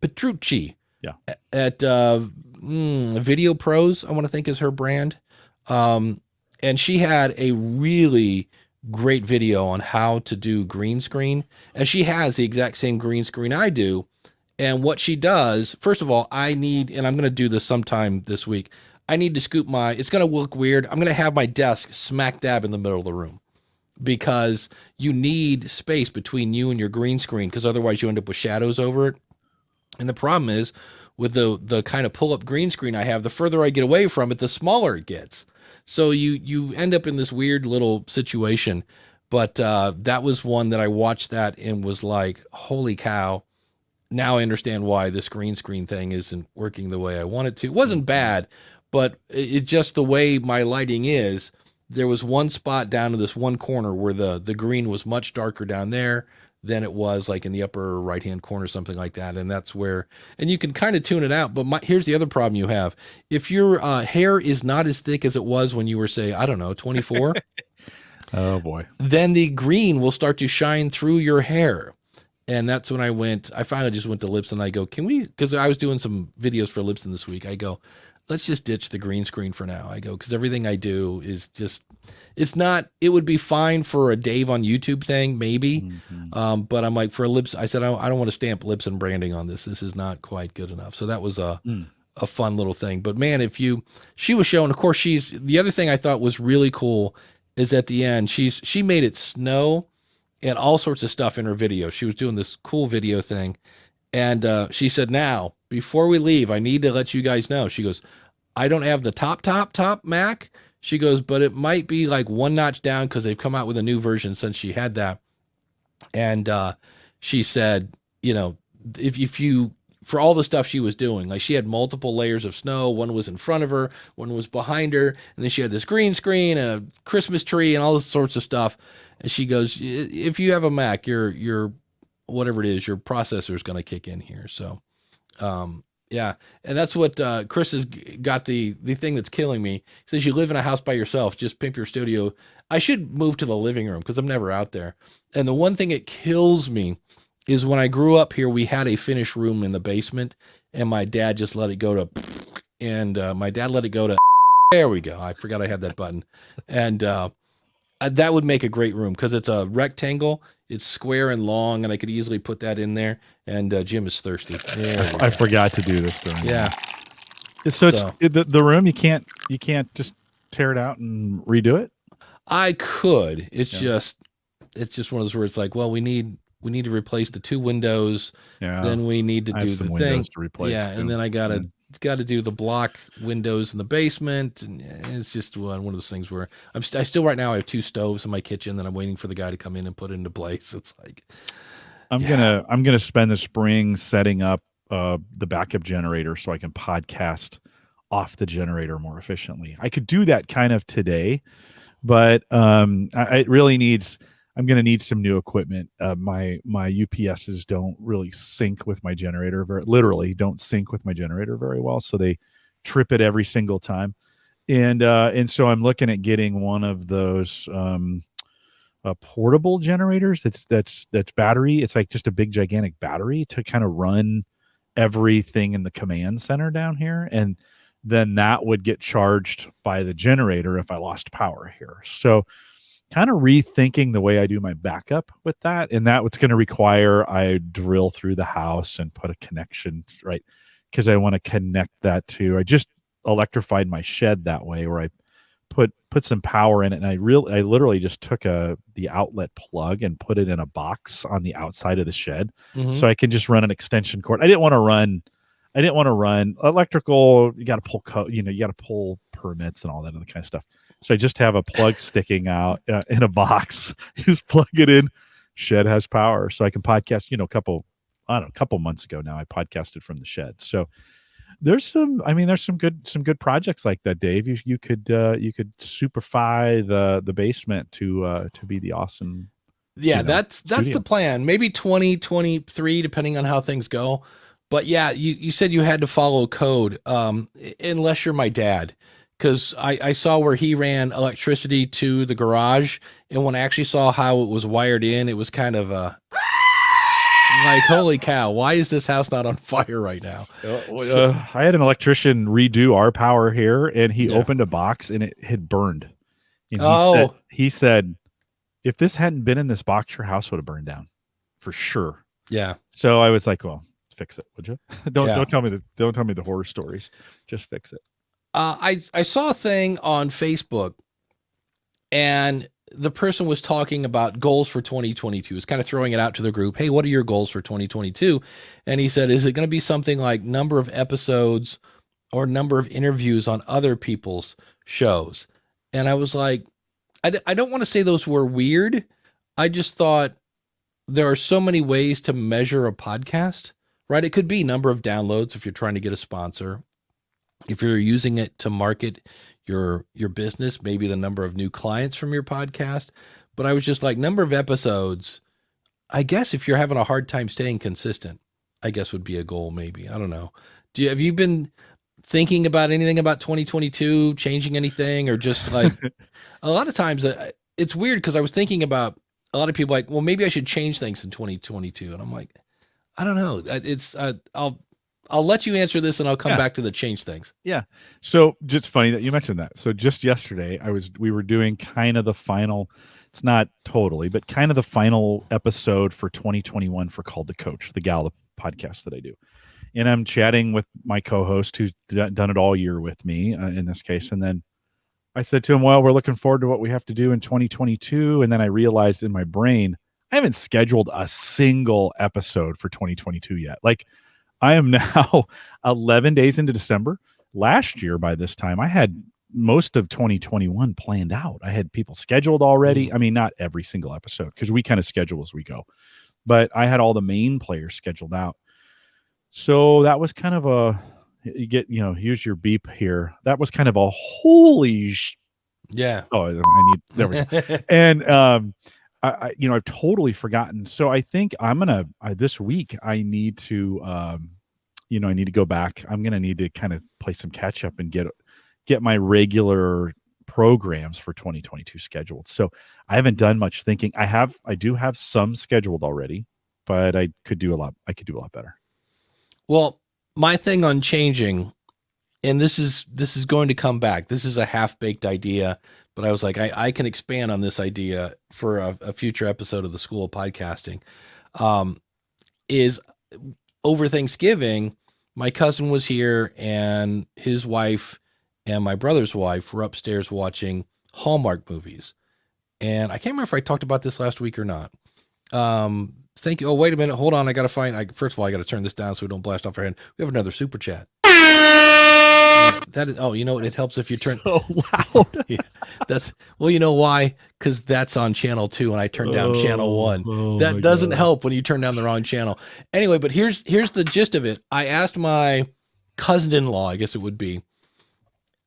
Petrucci at Video Pros, I want to think is her brand. And she had a really great video on how to do green screen. And she has the exact same green screen I do. And what she does, first of all, and I'm going to do this sometime this week, I need to scoop it's going to look weird. I'm going to have my desk smack dab in the middle of the room because you need space between you and your green screen because otherwise you end up with shadows over it. And the problem is with the kind of pull-up green screen I have, the further I get away from it, the smaller it gets. So you end up in this weird little situation. But that was one that I watched that and was like, holy cow. Now I understand why this green screen thing isn't working the way I want it to. It wasn't bad, but it just the way my lighting is, there was one spot down in this one corner where the green was much darker down there than it was like in the upper right-hand corner, something like that. And that's where, and you can kind of tune it out. But here's the other problem you have. If your hair is not as thick as it was when you were, say, I don't know, 24. Oh boy. Then the green will start to shine through your hair. And that's when I finally just went to Libsyn and I go, can we, because I was doing some videos for Libsyn this week. I go, let's just ditch the green screen for now. I go, because everything I do is just, it would be fine for a Dave on YouTube thing, maybe. Mm-hmm. But I'm like, for Libsyn, I said, I don't want to stamp Libsyn branding on this. This is not quite good enough. So that was a fun little thing. But man, she was showing, of course, the other thing I thought was really cool is at the end, she made it snow and all sorts of stuff in her video. She was doing this cool video thing. And she said, now, before we leave, I need to let you guys know. She goes, I don't have the top Mac. She goes, but it might be like one notch down because they've come out with a new version since she had that. And she said, if you, for all the stuff she was doing, like she had multiple layers of snow. One was in front of her, one was behind her. And then she had this green screen and a Christmas tree and all this sorts of stuff. And she goes, if you have a Mac, your whatever it is, your processor is going to kick in here. So, yeah. And that's what Chris has got the thing that's killing me. He says, you live in a house by yourself, just pimp your studio. I should move to the living room because I'm never out there. And the one thing that kills me is when I grew up here, we had a finished room in the basement and my dad just let it go to, there we go. I forgot I had that button. And, that would make a great room because it's a rectangle. It's square and long, and I could easily put that in there. And Jim is thirsty. I forgot to do this during. Yeah. So the room you can't just tear it out and redo it. I could. It's just one of those where it's like, well, we need to replace the two windows. Yeah. Then we need to do the thing to replace. Yeah, and then I got to do the block windows in the basement, and it's just one of those things where I still right now I have two stoves in my kitchen that I'm waiting for the guy to come in and put it into place. It's like I'm gonna spend the spring setting up the backup generator so I can podcast off the generator more efficiently. I could do that kind of today, but it really needs. I'm going to need some new equipment. My UPSs don't really sync with my generator. Literally don't sync with my generator very well. So they trip it every single time. And so I'm looking at getting one of those portable generators. That's battery. It's like just a big gigantic battery to kind of run everything in the command center down here. And then that would get charged by the generator if I lost power here. So kind of rethinking the way I do my backup with that. And that what's going to require I drill through the house and put a connection, right? Because I want to connect that to, I just electrified my shed that way where I put some power in it. And I literally just took the outlet plug and put it in a box on the outside of the shed. Mm-hmm. So I can just run an extension cord. I didn't want to run electrical. You got to pull you got to pull permits and all that other kind of stuff. So I just have a plug sticking out in a box. Just plug it in. Shed has power, so I can podcast. A couple months ago now, I podcasted from the shed. So there's some good projects like that, Dave. You could superfy the basement to be the awesome. Yeah, that's the plan. Maybe 2023, depending on how things go. But yeah, you said you had to follow code, unless you're my dad. Because I saw where he ran electricity to the garage, and when I actually saw how it was wired in, it was kind of like, holy cow, why is this house not on fire right now? I had an electrician redo our power here, and he opened a box and it had burned. And he said, if this hadn't been in this box, your house would have burned down for sure. Yeah. So I was like, well, fix it, would you? Don't tell me the horror stories. Just fix it. I saw a thing on Facebook, and the person was talking about goals for 2022. It's kind of throwing it out to the group. Hey, what are your goals for 2022? And he said, is it going to be something like number of episodes or number of interviews on other people's shows? And I was like, I don't want to say those were weird. I just thought there are so many ways to measure a podcast, right? It could be number of downloads if you're trying to get a sponsor. If you're using it to market your business, maybe the number of new clients from your podcast. But I was just like, number of episodes, I guess if you're having a hard time staying consistent, I guess would be a goal maybe. I don't know. Have you been thinking about anything about 2022, changing anything, or just like a lot of times it's weird because I was thinking about a lot of people like, well, maybe I should change things in 2022. And I'm like, I don't know. I'll let you answer this and I'll come back to the change things. Yeah. So just funny that you mentioned that. So just yesterday we were doing kind of the final, it's not totally, but kind of the final episode for 2021 for Called to Coach, the Gallup podcast that I do. And I'm chatting with my co-host who's done it all year with me in this case. And then I said to him, well, we're looking forward to what we have to do in 2022. And then I realized in my brain, I haven't scheduled a single episode for 2022 yet. Like I am now 11 days into December. Last year by this time, I had most of 2021 planned out. I had people scheduled already. I mean, not every single episode because we kind of schedule as we go. But I had all the main players scheduled out. So that was kind of here's your beep here. That was kind of a yeah. Oh, there we go. And I've totally forgotten. So I think I'm gonna this week I need to I need to go back. I'm gonna need to kind of play some catch up and get my regular programs for 2022 scheduled. So I haven't done much thinking. I do have some scheduled already, but I could do a lot better. Well, my thing on changing, and this is going to come back. This is a half-baked idea, but I was like, I can expand on this idea for a future episode of the School of Podcasting. Is over Thanksgiving, my cousin was here and his wife and my brother's wife were upstairs watching Hallmark movies. And I can't remember if I talked about this last week or not. Thank you. Oh, wait a minute. Hold on. I got to first of all, I got to turn this down so we don't blast off our hand. We have another super chat. That is, it helps if you turn so loud. Yeah, you know why? Because that's on channel 2 and I turned down channel 1. That doesn't help when you turn down the wrong channel. Anyway, but here's the gist of it. I asked my cousin-in-law, I guess it would be,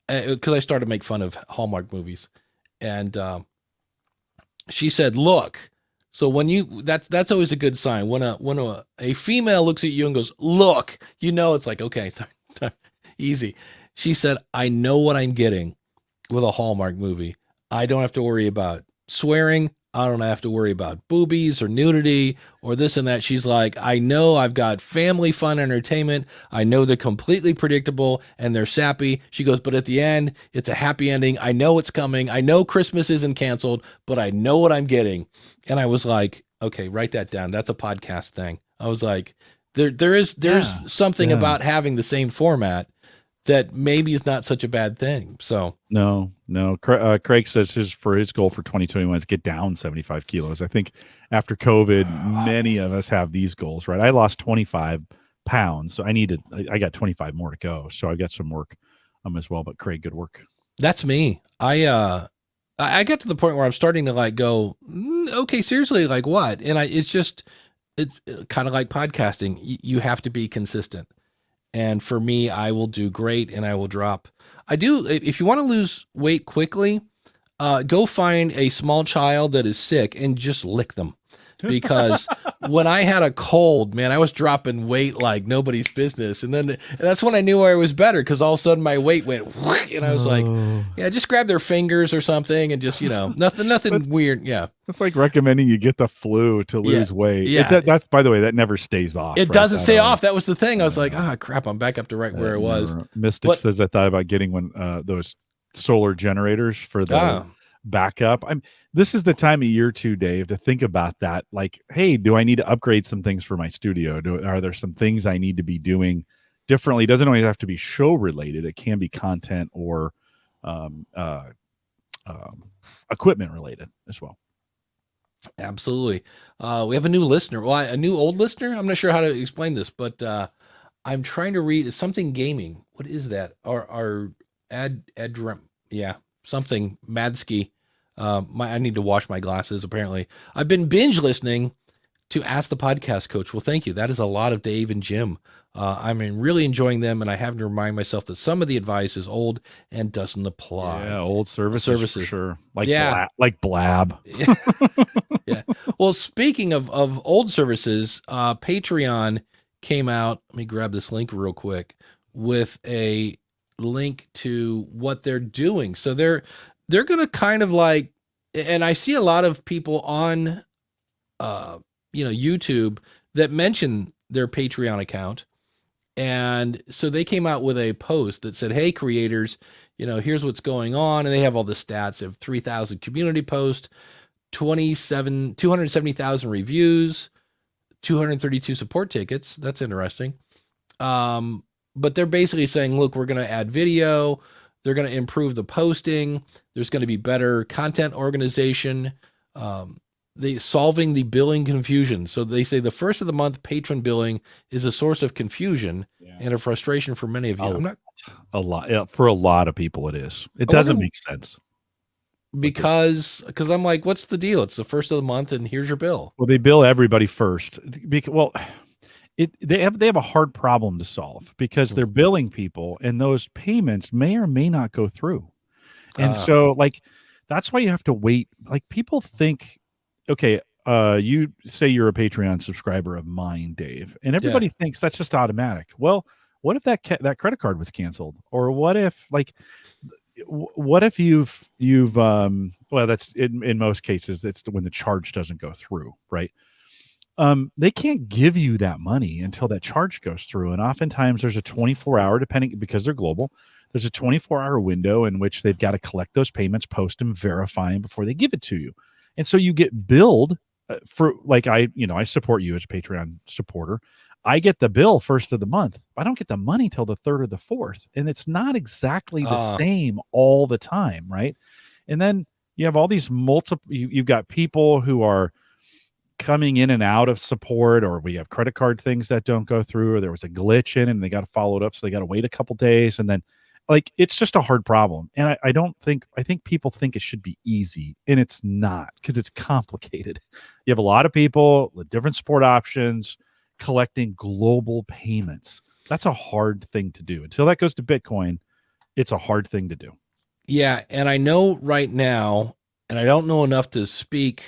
because I started to make fun of Hallmark movies. And she said, look, so when that's always a good sign. When a female looks at you and goes, look, it's like, okay, easy. She said, I know what I'm getting with a Hallmark movie. I don't have to worry about swearing. I don't have to worry about boobies or nudity or this and that. She's like, I know I've got family fun entertainment. I know they're completely predictable and they're sappy. She goes, but at the end, it's a happy ending. I know it's coming. I know Christmas isn't canceled, but I know what I'm getting. And I was like, okay, write that down. That's a podcast thing. I was like, there's something about having the same format that maybe is not such a bad thing. So no. Craig says his goal for 2021 is get down 75 kilos. I think after COVID, many of us have these goals, right? I lost 25 pounds, so I got 25 more to go. So I got some work as well. But Craig, good work. That's me. I got to the point where I'm starting to like go, okay, seriously, like what? And it's kind of like podcasting. You have to be consistent. And for me, I will do great and I will drop. If you want to lose weight quickly, go find a small child that is sick and just lick them. because when I had a cold, man, I was dropping weight like nobody's business. And that's when I knew I was better, because all of a sudden my weight went, and I was like, yeah, just grab their fingers or something and just, nothing weird. Yeah. It's like recommending you get the flu to lose weight. Yeah. That's, by the way, that never stays off. It doesn't stay off. That was the thing. I was like, crap, I'm back up to where it was. Mystic says, I thought about getting those solar generators for the backup. This is the time of year too, Dave, to think about that. Like, hey, do I need to upgrade some things for my studio? Are there some things I need to be doing differently? It doesn't always have to be show related. It can be content or equipment related as well. Absolutely. We have a new listener. Well, a new old listener. I'm not sure how to explain this, but I'm trying to read something gaming. What is that? Our something Madsky. I need to wash my glasses. Apparently, I've been binge listening to Ask the Podcast Coach. Well, thank you. That is a lot of Dave and Jim. I'm really enjoying them, and I have to remind myself that some of the advice is old and doesn't apply. Yeah, old services for sure. Like Blab. Yeah. Well, speaking of old services, Patreon came out. Let me grab this link real quick with a link to what they're doing. So they're going to kind of like, and I see a lot of people on, YouTube that mention their Patreon account. And so they came out with a post that said, hey, creators, here's what's going on. And they have all the stats. They have 3,000 community posts, 270,000 reviews, 232 support tickets. That's interesting. But they're basically saying, look, we're going to add video. They're going to improve the posting. There's going to be better content organization. Solving the billing confusion. So they say the first of the month patron billing is a source of confusion and a frustration for many of you. For a lot of people, it is. It doesn't make sense. Because I'm like, what's the deal? It's the first of the month, and here's your bill. Well, they bill everybody first. They have a hard problem to solve because they're billing people, and those payments may or may not go through. And so, that's why you have to wait. Like, people think, okay, you say you're a Patreon subscriber of mine, Dave, and everybody thinks that's just automatic. Well, what if that credit card was canceled? Or what if you've that's in most cases, it's when the charge doesn't go through, right? They can't give you that money until that charge goes through. And oftentimes there's a 24-hour, because they're global, there's a 24-hour window in which they've got to collect those payments, post them, verify them before they give it to you. And so you get billed for, I support you as a Patreon supporter. I get the bill first of the month. I don't get the money till the 3rd or the 4th. And it's not exactly the same all the time, right? And then you have all these you've got people who are coming in and out of support, or we have credit card things that don't go through, or there was a glitch in it and they got to follow it up. So they got to wait a couple days. And then it's just a hard problem. And I think people think it should be easy, and it's not, because it's complicated. You have a lot of people with different support options collecting global payments. That's a hard thing to do. Until that goes to Bitcoin, it's a hard thing to do. Yeah. And I know right now, and I don't know enough to speak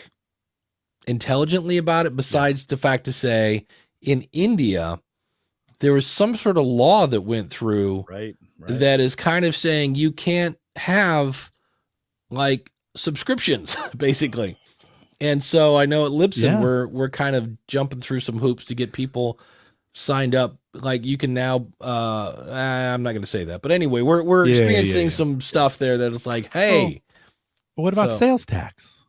intelligently about it, besides the fact to say in India, there was some sort of law that went through that is kind of saying you can't have subscriptions, basically. And so I know at Libsyn, we're kind of jumping through some hoops to get people signed up. Like, you can now, I'm not going to say that, but anyway, we're experiencing some stuff there that is like, hey, what about sales tax?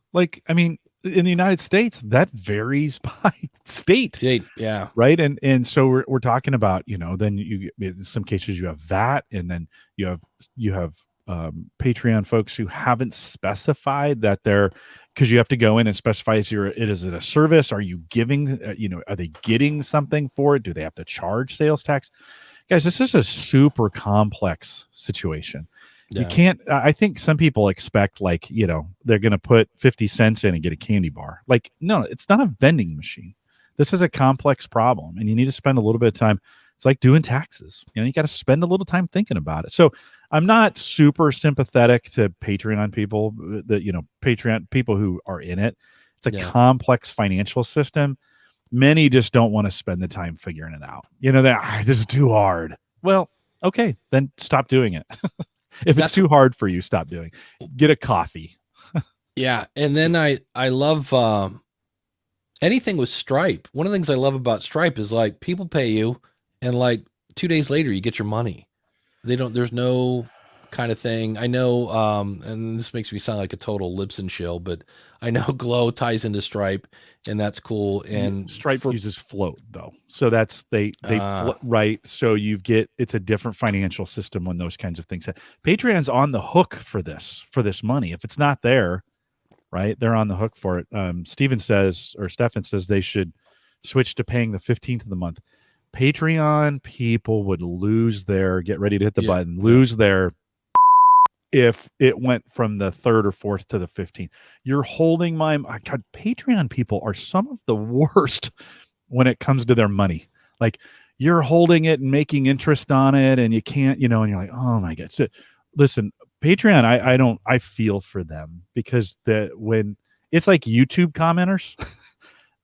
In the United States, that varies by state. Yeah. Right. And so we're talking about, then in some cases you have VAT, and then you have Patreon folks who haven't specified that because you have to go in and specify, is it a service? Are you giving, are they getting something for it? Do they have to charge sales tax? Guys, this is a super complex situation. You can't, I think some people expect they're going to put 50 cents in and get a candy bar. No, it's not a vending machine. This is a complex problem, and you need to spend a little bit of time. It's like doing taxes. You got to spend a little time thinking about it. So I'm not super sympathetic to Patreon people, Patreon people who are in it. It's a Yeah. complex financial system. Many just don't want to spend the time figuring it out. This is too hard. Well, okay, then stop doing it. If it's too hard for you, stop doing it. Get a coffee. Yeah. And then I love anything with Stripe. One of the things I love about Stripe is like people pay you and like 2 days later you get your money. There's no kind of thing. I know, and this makes me sound like a total Libsyn shill, but I know Glow ties into Stripe, and that's cool. And Stripe uses Float though, so that's right. So it's a different financial system when those kinds of things. Patreon's on the hook for this money. If it's not there, right, they're on the hook for it. Stefan says they should switch to paying the 15th of the month. Patreon people would lose their if it went from the 3rd or 4th to the 15th. You're holding God, Patreon people are some of the worst when it comes to their money. Like you're holding it and making interest on it and you can't, and you're like, oh my God. So, listen, Patreon, I feel for them because when it's like YouTube commenters,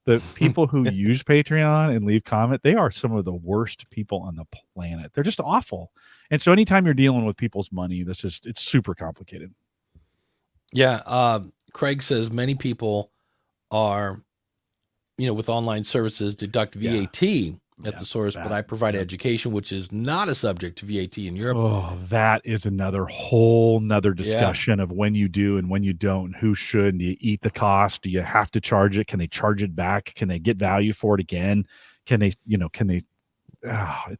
the people who use Patreon and leave comment, they are some of the worst people on the planet. They're just awful. And so anytime you're dealing with people's money, it's super complicated. Yeah. Craig says many people are, with online services deduct VAT at the source, but I provide education, which is not a subject to VAT in Europe. Oh, that is another discussion of when you do and when you don't, who should. Do you eat the cost? Do you have to charge it? Can they charge it back? Can they get value for it again? It's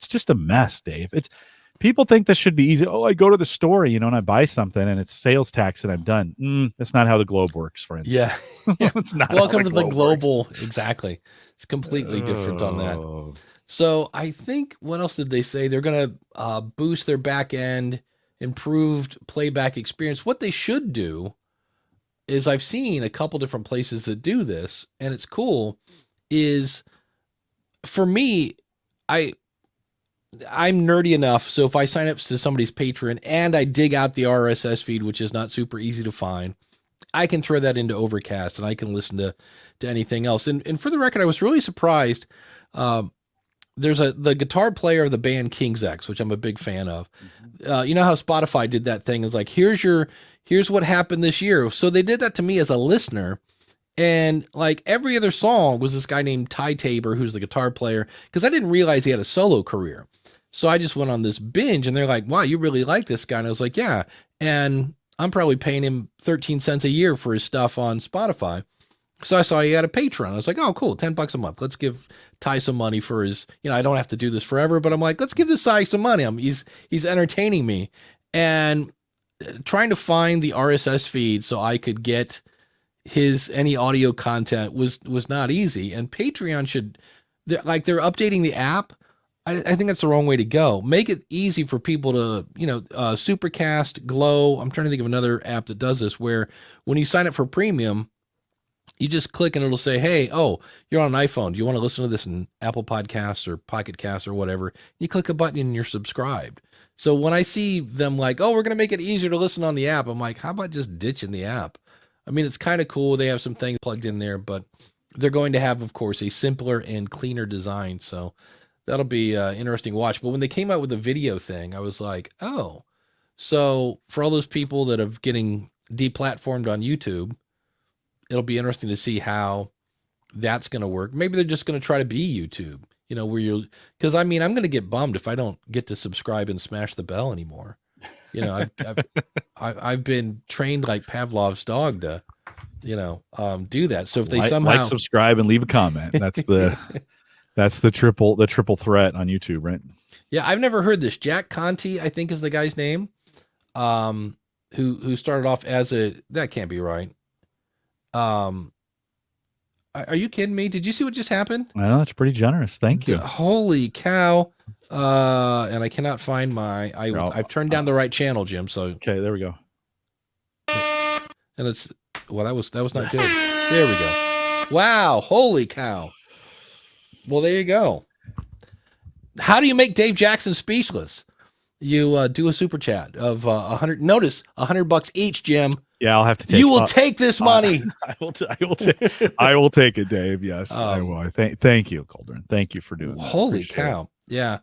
just a mess, Dave. People think this should be easy. Oh, I go to the store, and I buy something and it's sales tax and I'm done. That's not how the globe works, for instance. Yeah. It's not. Welcome to the global. Exactly. It's completely different on that. So I think, what else did they say? They're going to boost their back end, improved playback experience. What they should do is, I've seen a couple different places that do this, and it's cool, is for me, I'm nerdy enough. So if I sign up to somebody's Patreon and I dig out the RSS feed, which is not super easy to find, I can throw that into Overcast and I can listen to anything else. And for the record, I was really surprised. There's the guitar player of the band King's X, which I'm a big fan of. You know how Spotify did that thing? It's like, here's what happened this year. So they did that to me as a listener. And like every other song was this guy named Ty Tabor, who's the guitar player, because I didn't realize he had a solo career. So I just went on this binge and they're like, wow, you really like this guy. And I was like, yeah. And I'm probably paying him 13 cents a year for his stuff on Spotify. So I saw he had a Patreon. I was like, oh, cool. $10 a month. Let's give Ty some money for his, I don't have to do this forever, but I'm like, let's give this guy some money. He's entertaining me, and trying to find the RSS feed so I could get any audio content was not easy. And Patreon they're updating the app. I think that's the wrong way to go. Make it easy for people to, Supercast, Glow. I'm trying to think of another app that does this, where when you sign up for premium, you just click and it'll say, hey, you're on an iPhone. Do you want to listen to this in Apple Podcasts or Pocket Casts or whatever? You click a button and you're subscribed. So when I see them like, we're going to make it easier to listen on the app, I'm like, how about just ditching the app? I mean, it's kind of cool. They have some things plugged in there, but they're going to have, of course, a simpler and cleaner design. So that'll be interesting to watch. But when they came out with the video thing, I was like, so for all those people that are getting deplatformed on YouTube, it'll be interesting to see how that's going to work. Maybe they're just going to try to be YouTube, because I'm going to get bummed if I don't get to subscribe and smash the bell anymore. I've been trained like Pavlov's dog to, do that. So if they somehow subscribe and leave a comment, that's the triple threat on YouTube, right? Yeah. I've never heard this. Jack Conti, I think, is the guy's name. Who started off as that can't be right. Are you kidding me? Did you see what just happened? I know, that's pretty generous. Thank you. Holy cow. And I cannot find I've turned down the right channel, Jim. So, okay, there we go. And that was not good. There we go. Wow. Holy cow. Well, there you go. How do you make Dave Jackson speechless? You do a super chat of 100. Notice $100 each, Jim. Yeah, I'll have to take. You will take this money. I will. I will take it, Dave. Yes, I will. Thank you, Cauldron. Thank you for doing that. Holy cow! Yeah.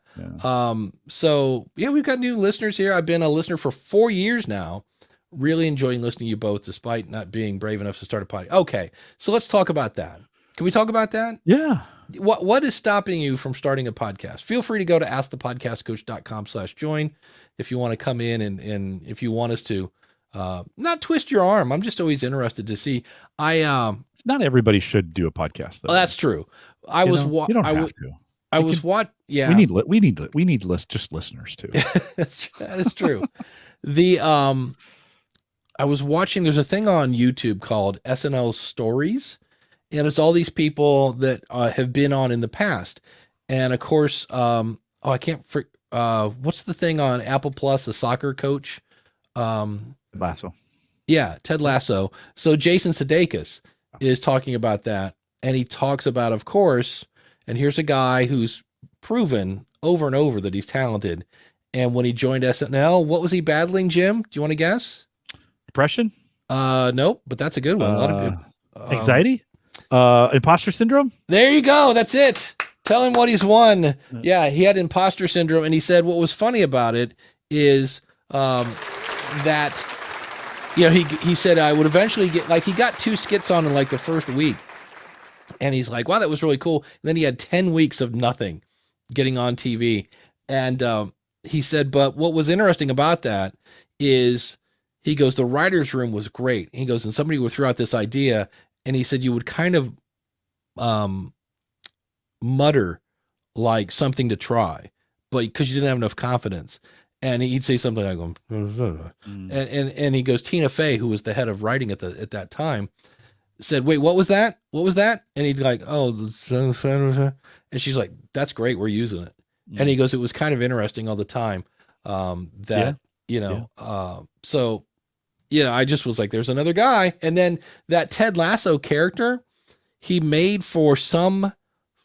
So yeah, we've got new listeners here. I've been a listener for 4 years now. Really enjoying listening to you both, despite not being brave enough to start a podcast. Okay, so let's talk about that. Can we talk about that? Yeah. What is stopping you from starting a podcast? Feel free to go to askthepodcastcoach.com/join if you want to come in and if you want us to not twist your arm. I'm just always interested to see. Not everybody should do a podcast though. Oh, that's true. You don't have to. Yeah. We need just listeners too. That is true. I was watching, there's a thing on YouTube called SNL Stories, and it's all these people that have been on in the past. And of course, what's the thing on Apple Plus, the soccer coach? Lasso. Yeah, Ted Lasso. So Jason Sudeikis is talking about that. And he talks about, of course, and here's a guy who's proven over and over that he's talented. And when he joined SNL, what was he battling, Jim? Do you want to guess? Depression? Nope, but that's a good one. A lot of good. Anxiety? Impostor syndrome? There you go. That's it. Tell him what he's won. Yeah, he had imposter syndrome, and he said what was funny about it is that he said I would eventually get, like, he got 2 skits on in like the first week, and he's like, wow, that was really cool. And then he had 10 weeks of nothing getting on TV, and he said, but what was interesting about that is, he goes, the writer's room was great. He goes, and somebody would throw out this idea, and he said you would kind of mutter like something to try, but because you didn't have enough confidence. And he'd say something like, and he goes, Tina Fey, who was the head of writing at that time, said, wait, what was that? What was that? And he'd be like, and she's like, that's great. We're using it. And he goes, it was kind of interesting all the time. So, I just was like, there's another guy. And then that Ted Lasso character, he made for some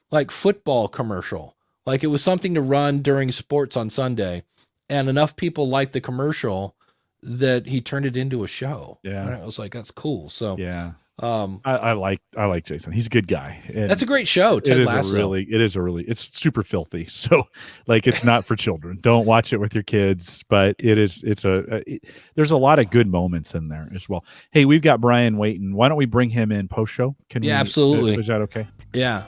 like football commercial. Like it was something to run during sports on Sunday, and enough people liked the commercial that he turned it into a show. Yeah. And I was like, that's cool. So yeah. I like Jason. He's a good guy. And that's a great show. Ted Lasso. It's super filthy. So like, it's not for children. Don't watch it with your kids, but there's a lot of good moments in there as well. Hey, we've got Brian waiting. Why don't we bring him in post show? Absolutely. Is that okay? Yeah.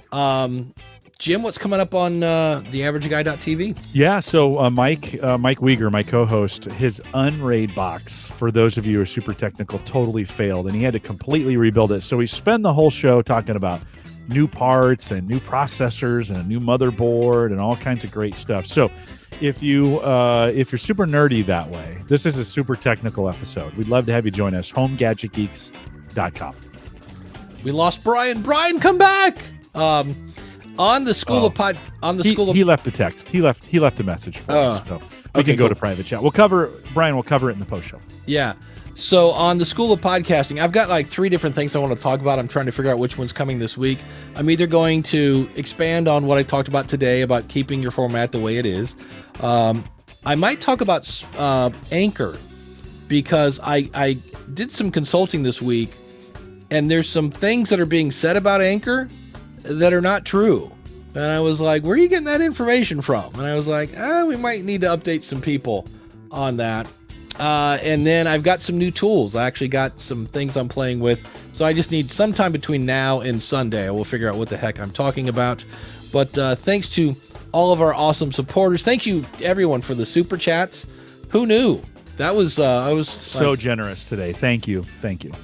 Jim, what's coming up on theaverageguy.tv? Yeah, so Mike Weger, my co-host, his Unraid box, for those of you who are super technical, totally failed, and he had to completely rebuild it. So we spend the whole show talking about new parts and new processors and a new motherboard and all kinds of great stuff. So if you're super nerdy that way, this is a super technical episode. We'd love to have you join us. HomeGadgetGeeks.com. We lost Brian. Brian, come back. On the School of Pod, he left a text. He left a message for us. So we can go to private chat. Brian will cover it in the post show. Yeah. So on the School of Podcasting, I've got like 3 different things I want to talk about. I'm trying to figure out which one's coming this week. I'm either going to expand on what I talked about today about keeping your format the way it is. I might talk about Anchor, because I did some consulting this week, and there's some things that are being said about Anchor that are not true. And I was like, where are you getting that information from? And I was like, we might need to update some people on that. And then I've got some new tools. I actually got some things I'm playing with. So I just need some time between now and Sunday. I will figure out what the heck I'm talking about. But thanks to all of our awesome supporters. Thank you everyone for the super chats. Who knew? That was, I was so generous today. Thank you.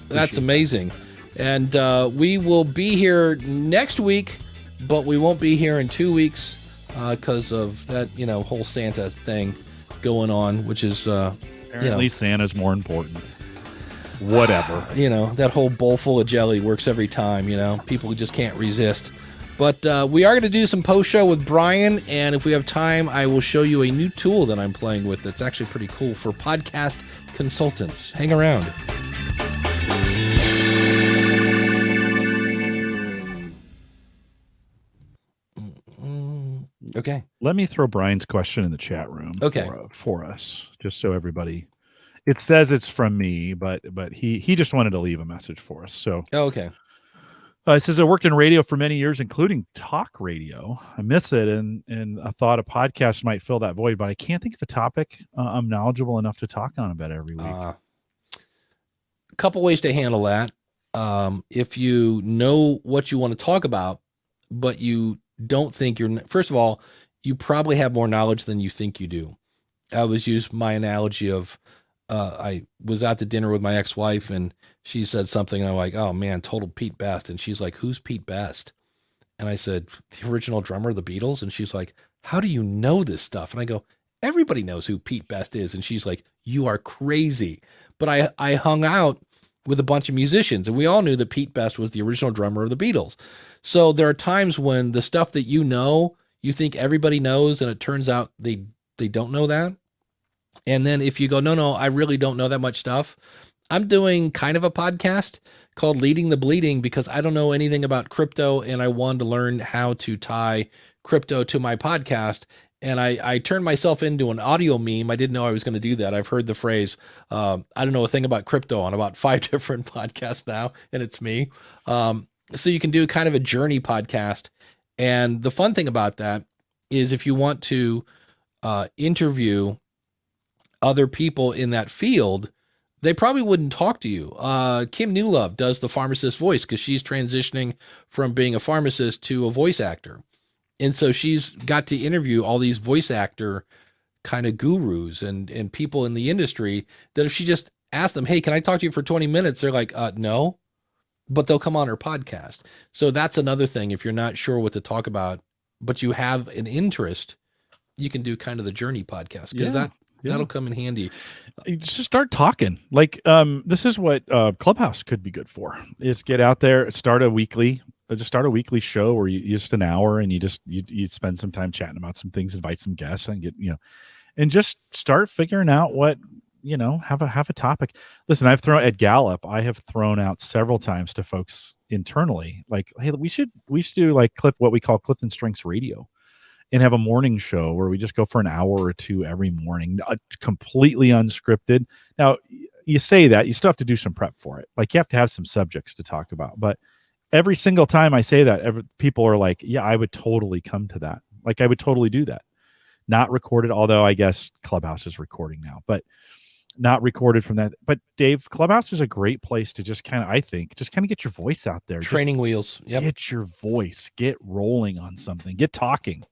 That's amazing. And we will be here next week, but we won't be here in 2 weeks because of that, whole Santa thing going on, which is apparently Santa's more important. Whatever. That whole bowl full of jelly works every time. People just can't resist. But we are going to do some post show with Brian, and if we have time, I will show you a new tool that I'm playing with that's actually pretty cool for podcast consultants. Hang around. Okay. Let me throw Brian's question in the chat room okay. for us, just so everybody. It says it's from me, but he just wanted to leave a message for us. So Oh, okay. it says I worked in radio for many years, including talk radio. I miss it, and I thought a podcast might fill that void, but I can't think of a topic I'm knowledgeable enough to talk on about every week. A couple ways to handle that. If you know what you want to talk about, but you don't think first of all, you probably have more knowledge than you think you do. I always use my analogy of, I was out to dinner with my ex-wife and she said something and I'm like, oh man, total Pete Best. And she's like, who's Pete Best? And I said, the original drummer of the Beatles. And she's like, how do you know this stuff? And I go, everybody knows who Pete Best is. And she's like, you are crazy. But I hung out with a bunch of musicians and we all knew that Pete Best was the original drummer of the Beatles. So there are times when the stuff that you think everybody knows, and it turns out they don't know that. And then if you go, no, I really don't know that much stuff. I'm doing kind of a podcast called Leading the Bleeding because I don't know anything about crypto and I wanted to learn how to tie crypto to my podcast. And I turned myself into an audio meme. I didn't know I was going to do that. I've heard the phrase, I don't know a thing about crypto on about 5 different podcasts now, and it's me. So you can do kind of a journey podcast. And the fun thing about that is if you want to interview other people in that field, they probably wouldn't talk to you. Kim Newlove does the pharmacist voice because she's transitioning from being a pharmacist to a voice actor. And so she's got to interview all these voice actor kind of gurus and people in the industry that if she just asked them, hey, can I talk to you for 20 minutes? They're like, no, but they'll come on her podcast. So that's another thing. If you're not sure what to talk about, but you have an interest, you can do kind of the journey podcast because that'll come in handy. You just start talking. Like this is what Clubhouse could be good for, is get out there, start a weekly show where you just an hour and you spend some time chatting about some things, invite some guests and get, and just start figuring out what, have a topic. Listen, I have thrown out several times to folks internally, like, hey, we should do like what we call Clifton Strengths Radio and have a morning show where we just go for an hour or two every morning, completely unscripted. Now you say that you still have to do some prep for it. Like you have to have some subjects to talk about, but every single time I say that, people are like, yeah, I would totally come to that. Like I would totally do that. Not recorded, although I guess Clubhouse is recording now, but not recorded from that. But Dave, Clubhouse is a great place to just kind of get your voice out there. Training wheels. Yep. Get your voice, get rolling on something, get talking.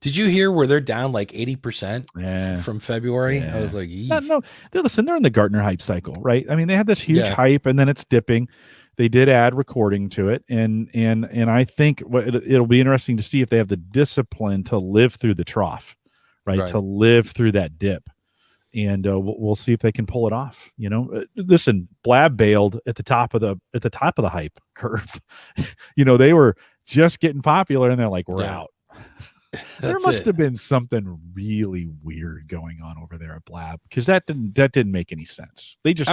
Did you hear where they're down like 80% from February? Yeah. I was like, no. Listen, they're in the Gartner hype cycle, right? I mean, they had this huge hype and then it's dipping. They did add recording to it, and I think it'll be interesting to see if they have the discipline to live through the trough, right? To live through that dip, and we'll see if they can pull it off. Listen, Blab bailed at the top of the hype curve. They were just getting popular, and they're like, we're out. There must have been something really weird going on over there at Blab because that didn't make any sense. They just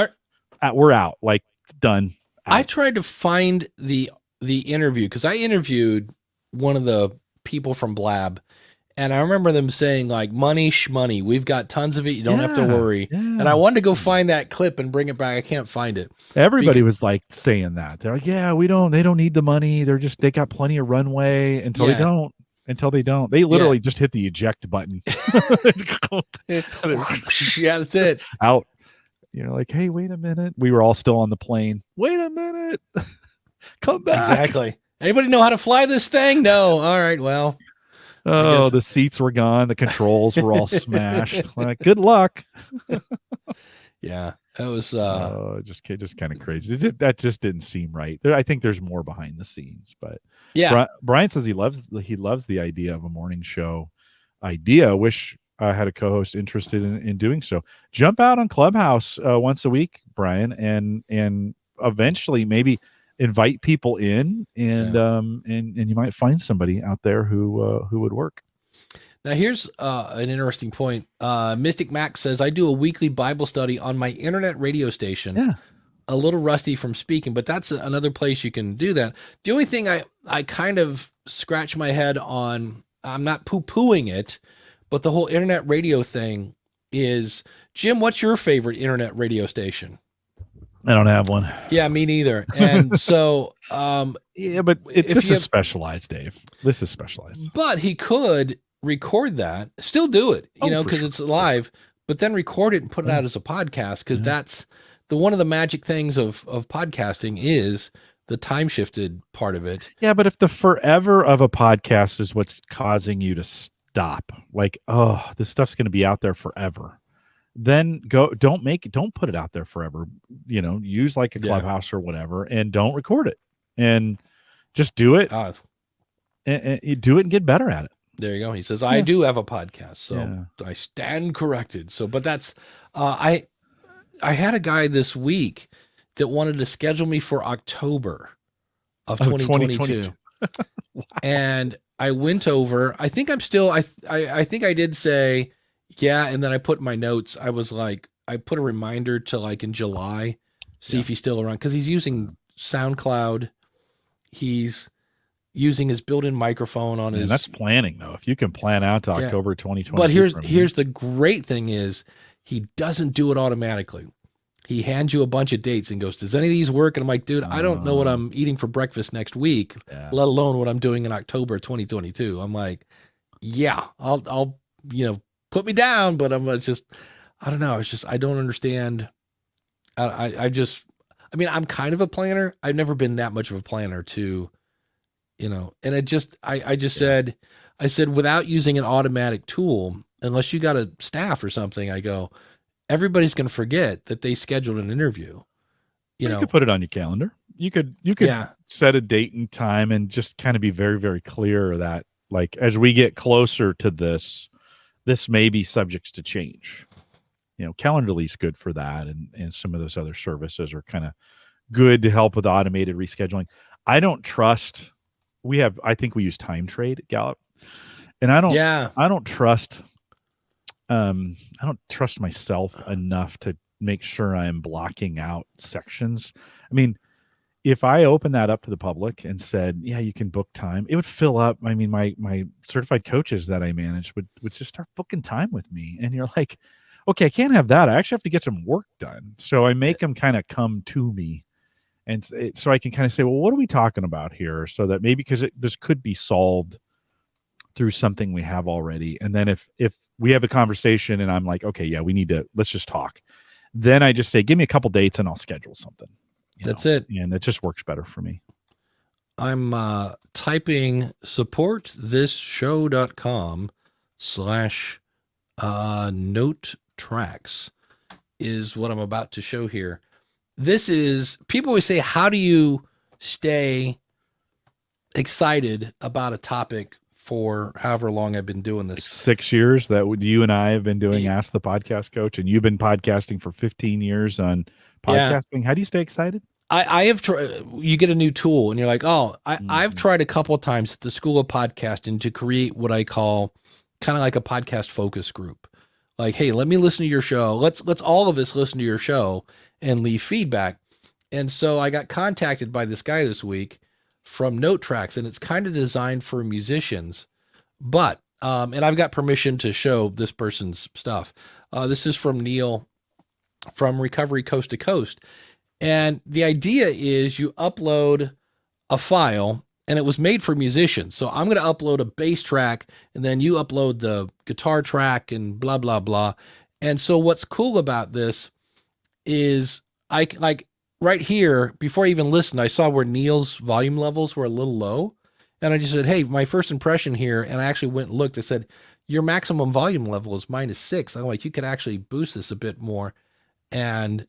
we're out, like done. I tried to find the interview because I interviewed one of the people from Blab, and I remember them saying like, money shmoney, we've got tons of it, you don't have to worry. And I wanted to go find that clip and bring it back. I can't find it. Everybody was like saying that. They're like, yeah, they don't need the money. They got plenty of runway until they don't. They literally just hit the eject button. Yeah, that's it. Out. Like, hey, wait a minute. We were all still on the plane. Wait a minute. Come back. Exactly. Anybody know how to fly this thing? No. All right. Well. Oh, the seats were gone. The controls were all smashed. Like, good luck. Yeah. That was just kind of crazy. That just didn't seem right. I think there's more behind the scenes, but yeah. Brian says he loves the idea of a morning show idea. Wish I had a co-host interested in doing so. Jump out on Clubhouse once a week, Brian, and eventually maybe invite people in, and you might find somebody out there who would work. Now here's an interesting point. Mystic Max says, I do a weekly Bible study on my internet radio station. Yeah. A little rusty from speaking, but that's another place you can do that. The only thing I kind of scratch my head on, I'm not poo-pooing it, but the whole internet radio thing, is, Jim, what's your favorite internet radio station? I don't have one. Yeah, me neither. And so, yeah, but this is specialized, Dave. This is specialized. But he could record that, still do it, because it's live, but then record it and put it out as a podcast, because that's one of the magic things of podcasting is the time shifted part of it. Yeah, but if the forever of a podcast is what's causing you to stop, like, oh, this stuff's going to be out there forever, then don't put it out there forever. Use like a Clubhouse or whatever, and don't record it, and just do it. And you do it and get better at it. There you go. He says, I do have a podcast, so I stand corrected. So, but that's, I had a guy this week that wanted to schedule me for October of 2022. Wow. And I went over, I think I'm still, I think I did say, yeah. And then I put in my notes, I was like, I put a reminder to like in July, see if he's still around. Cause he's using SoundCloud. He's using his built-in microphone on his. That's planning though. If you can plan out to October 2022. But here's the great thing is he doesn't do it automatically. He hands you a bunch of dates and goes, does any of these work? And I'm like, dude, I don't know what I'm eating for breakfast next week, let alone what I'm doing in October 2022. I'm like, yeah, I'll put me down, but I'm just, I don't know. It's just, I don't understand. I'm kind of a planner. I've never been that much of a planner to, and it just, I said, without using an automatic tool, unless you got a staff or something, I go, everybody's going to forget that they scheduled an interview. You could put it on your calendar. You could set a date and time and just kind of be very, very clear that like, as we get closer to this may be subject to change. Calendarly's good for that. And some of those other services are kind of good to help with automated rescheduling. I don't trust, I think we use Time Trade at Gallup, and I don't trust myself enough to make sure I'm blocking out sections. I mean, if I open that up to the public and said, yeah, you can book time, it would fill up. I mean, my certified coaches that I manage would just start booking time with me. And you're like, okay, I can't have that. I actually have to get some work done. So I make them kind of come to me. And so I can kind of say, well, what are we talking about here? So that maybe, because this could be solved through something we have already. And then if we have a conversation and I'm like, okay, yeah, let's just talk. Then I just say, give me a couple dates and I'll schedule something. That's it. And it just works better for me. I'm typing supportthishow.com/Notetracks is what I'm about to show here. This is, people always say, how do you stay excited about a topic for however long I've been doing this? 6 years that you and I have been doing Ask the Podcast Coach, and you've been podcasting for 15 years on podcasting. How do you stay excited? I have tried. You get a new tool and you're like, I've tried a couple of times at the School of Podcasting to create what I call kind of like a podcast focus group. Like, hey, let me listen to your show. Let's all of us listen to your show and leave feedback. And so I got contacted by this guy this week from Notetracks, and it's kind of designed for musicians, but, and I've got permission to show this person's stuff. This is from Neil from Recovery Coast to Coast. And the idea is you upload a file, and it was made for musicians. So I'm going to upload a bass track, and then you upload the guitar track and blah, blah, blah. And so what's cool about this is right here, before I even listened, I saw where Neil's volume levels were a little low. And I just said, hey, my first impression here, and I actually went and looked, I said, your maximum volume level is -6. I'm like, you could actually boost this a bit more. And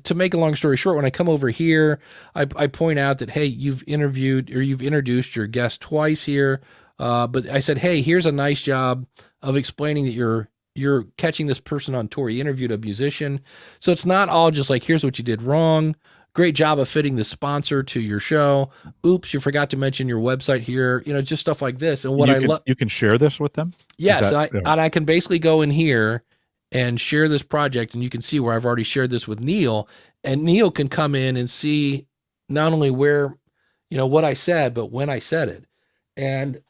to make a long story short, when I come over here, I point out that, hey, you've introduced your guest twice here. But I said, hey, here's a nice job of explaining that you're catching this person on tour. You interviewed a musician. So it's not all just like, here's what you did wrong. Great job of fitting the sponsor to your show. Oops, you forgot to mention your website here. Just stuff like this. And what I love, you can share this with them. Yes. And I can basically go in here and share this project, and you can see where I've already shared this with Neil, and Neil can come in and see not only where, what I said, but when I said it. And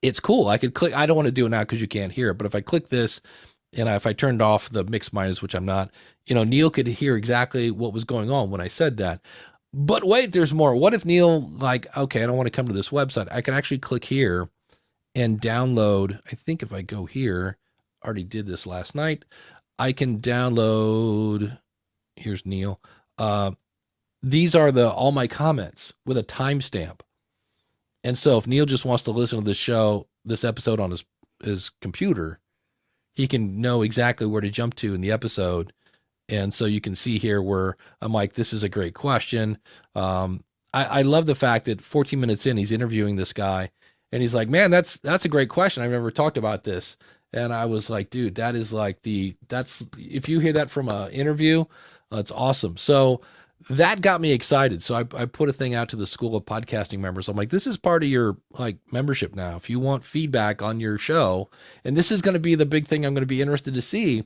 it's cool. I could click. I don't want to do it now because you can't hear it. But if I click this, and if I turned off the mix minus, which I'm not, Neil could hear exactly what was going on when I said that. But wait, there's more. What if Neil, okay, I don't want to come to this website. I can actually click here and download. I think if I go here, I already did this last night. I can download. Here's Neil. These are all my comments with a timestamp. And so if Neil just wants to listen to this episode on his computer, he can know exactly where to jump to in the episode. And so you can see here where I'm like, this is a great question. I love the fact that 14 minutes in, he's interviewing this guy and he's like, man, that's a great question. I've never talked about this. And I was like, dude, that is if you hear that from an interview, it's awesome. So that got me excited. So I put a thing out to the School of Podcasting members. I'm like, this is part of your membership now. If you want feedback on your show, and this is going to be the big thing I'm going to be interested to see,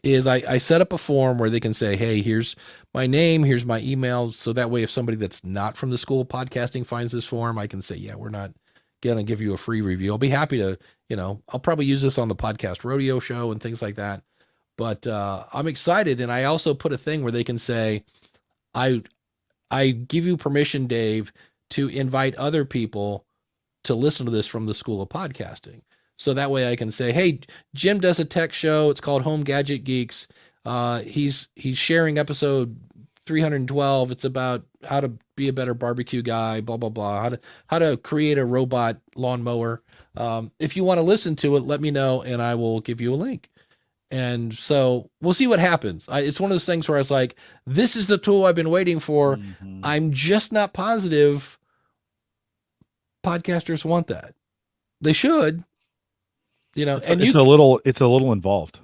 is I set up a form where they can say, hey, here's my name, here's my email. So that way, if somebody that's not from the School of Podcasting finds this form, I can say, yeah, we're not going to give you a free review. I'll be happy to, I'll probably use this on the Podcast Rodeo show and things like that. But I'm excited. And I also put a thing where they can say, I give you permission, Dave, to invite other people to listen to this from the School of Podcasting. So that way I can say, hey, Jim does a tech show. It's called Home Gadget Geeks. He's sharing episode 312. It's about how to be a better barbecue guy, blah, blah, blah, how to create a robot lawnmower. If you want to listen to it, let me know and I will give you a link. And so we'll see what happens. It's one of those things where I was like, this is the tool I've been waiting for. Mm-hmm. I'm just not positive podcasters want that. They should. It's a little involved,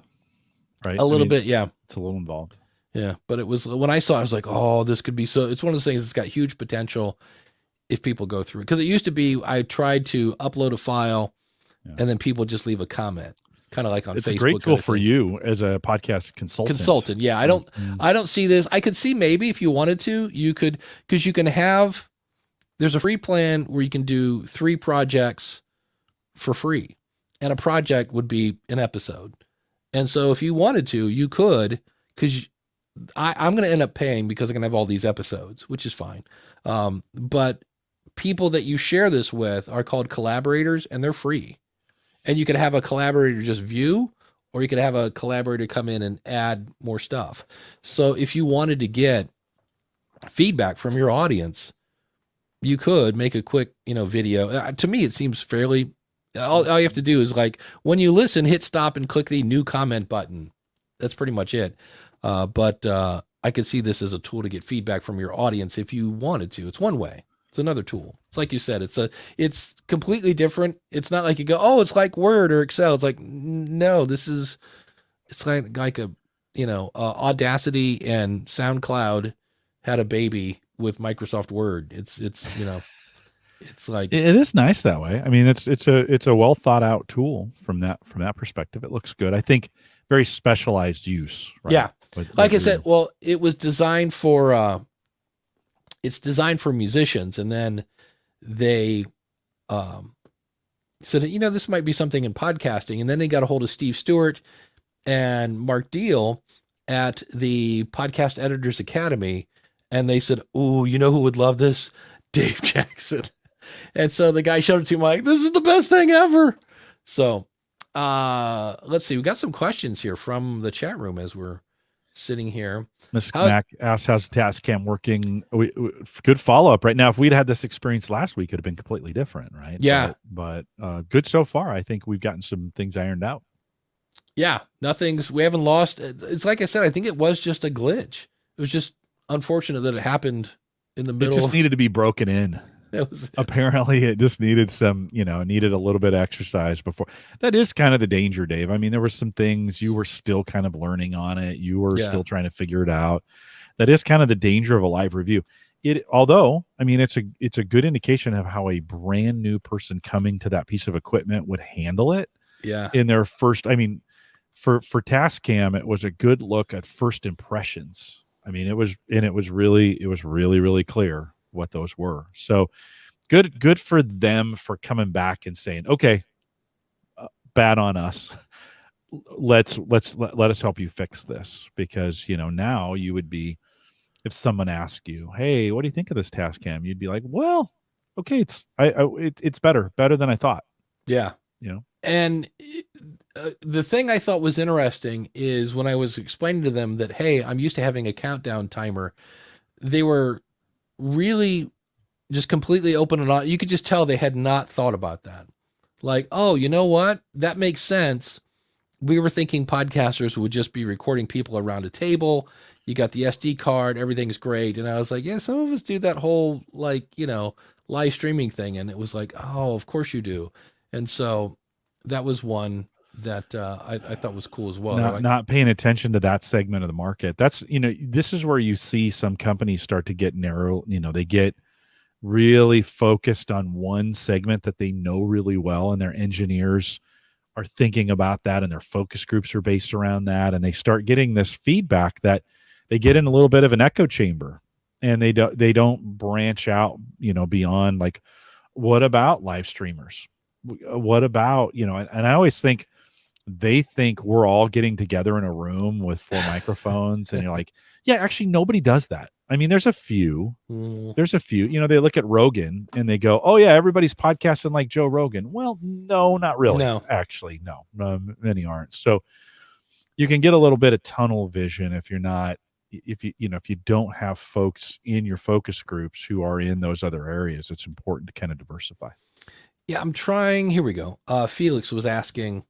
right? A little bit, yeah. It's a little involved. Yeah, but it was when I saw it, I was like, oh, this could be so. It's one of those things that's got huge potential if people go through it. Because it used to be I tried to upload a file and then people just leave a comment, kind of like on Facebook. It's a great tool for you as a podcast consultant. Yeah, I don't see this. I could see maybe if you wanted to, you could, because you can have. There's a free plan where you can do 3 projects for free. And a project would be an episode. And so if you wanted to, you could, because I'm going to end up paying because I'm going to have all these episodes, which is fine. But people that you share this with are called collaborators and they're free. And you could have a collaborator just view, or you could have a collaborator come in and add more stuff. So if you wanted to get feedback from your audience, you could make a quick, video. To me, it seems fairly. All you have to do is when you listen, hit stop and click the new comment button. That's pretty much it. But I could see this as a tool to get feedback from your audience if you wanted to. It's one way. It's another tool. It's like you said, it's completely different. It's not like you go, oh, it's like Word or Excel. It's like, no, it's like a, Audacity and SoundCloud had a baby with Microsoft Word. It's like it is nice that way. I mean, it's a well thought out tool from that perspective. It looks good. I think very specialized use. Right? Yeah, like I said, well, it was designed for it's designed for musicians, and then they said, this might be something in podcasting, and then they got a hold of Steve Stewart and Mark Deal at the Podcast Editors Academy, and they said, "Ooh, you know who would love this? Dave Jackson." And so the guy showed it to me, like, this is the best thing ever. So let's see. We got some questions here from the chat room as we're sitting here. Ms. Mac asks, how's Tascam working? Good follow-up. Right now, if we'd had this experience last week, it would have been completely different, right? Yeah. But good so far. I think we've gotten some things ironed out. Yeah. We haven't lost. It's like I said, I think it was just a glitch. It was just unfortunate that it happened in the middle. It just needed to be broken in. Apparently it just needed needed a little bit of exercise before. That is kind of the danger, Dave. I mean, there were some things you were still kind of learning on it. You were still trying to figure it out. That is kind of the danger of a live review. Although, I mean, it's a good indication of how a brand new person coming to that piece of equipment would handle it. Yeah. In their first, I mean, for Tascam, it was a good look at first impressions. I mean, it was really, really clear what those were. So good for them for coming back and saying, okay, bad on us. Let us help you fix this, because now you would be, if someone asked you, hey, what do you think of this Tascam? You'd be like, well, okay, it's better than I thought. Yeah. And the thing I thought was interesting is when I was explaining to them that, hey, I'm used to having a countdown timer, they were really just completely open and honest. You could just tell they had not thought about that. Like, oh, you know what? That makes sense. We were thinking podcasters would just be recording people around a table. You got the SD card, everything's great. And I was like, yeah, some of us do that whole, live streaming thing. And it was like, oh, of course you do. And so that was one that I thought was cool as well. Not paying attention to that segment of the market. That's, this is where you see some companies start to get narrow. They get really focused on one segment that they know really well, and their engineers are thinking about that, and their focus groups are based around that. And they start getting this feedback that they get in a little bit of an echo chamber, and they don't branch out, beyond, like, what about live streamers? What about, and I always think they think we're all getting together in a room with 4 microphones, and you're like, yeah, actually nobody does that. I mean, there's a few, they look at Rogan and they go, oh yeah, everybody's podcasting like Joe Rogan. Well, no, not really. No. Actually, no, many aren't. So you can get a little bit of tunnel vision if you're not, if you don't have folks in your focus groups who are in those other areas. It's important to kind of diversify. Yeah, I'm trying. Here we go. Felix was asking,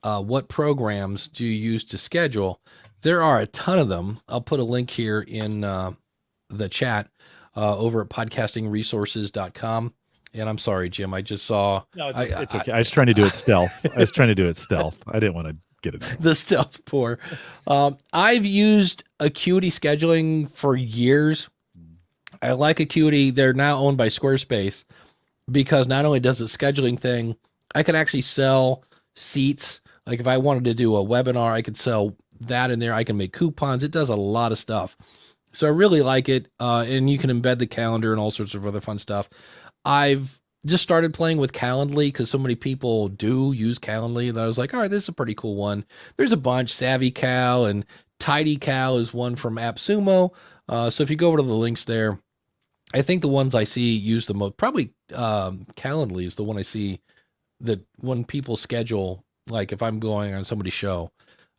what programs do you use to schedule? There are a ton of them. I'll put a link here in the chat over at podcastingresources.com. And I'm sorry, Jim, I just saw. No, it's okay. I was trying to do it stealth. I didn't want to get it. The stealth pour. I've used Acuity scheduling for years. I like Acuity. They're now owned by Squarespace, because not only does the scheduling thing, I can actually sell seats. Like if I wanted to do a webinar, I could sell that in there. I can make coupons. It does a lot of stuff. So I really like it. And you can embed the calendar and all sorts of other fun stuff. I've just started playing with Calendly because so many people do use Calendly that I was like, all right, this is a pretty cool one. There's a bunch. Savvy Cal and Tidy Cal is one from AppSumo. So if you go over to the links there, I think the ones I see use the most, probably Calendly is the one I see that when people schedule, like if I'm going on somebody's show,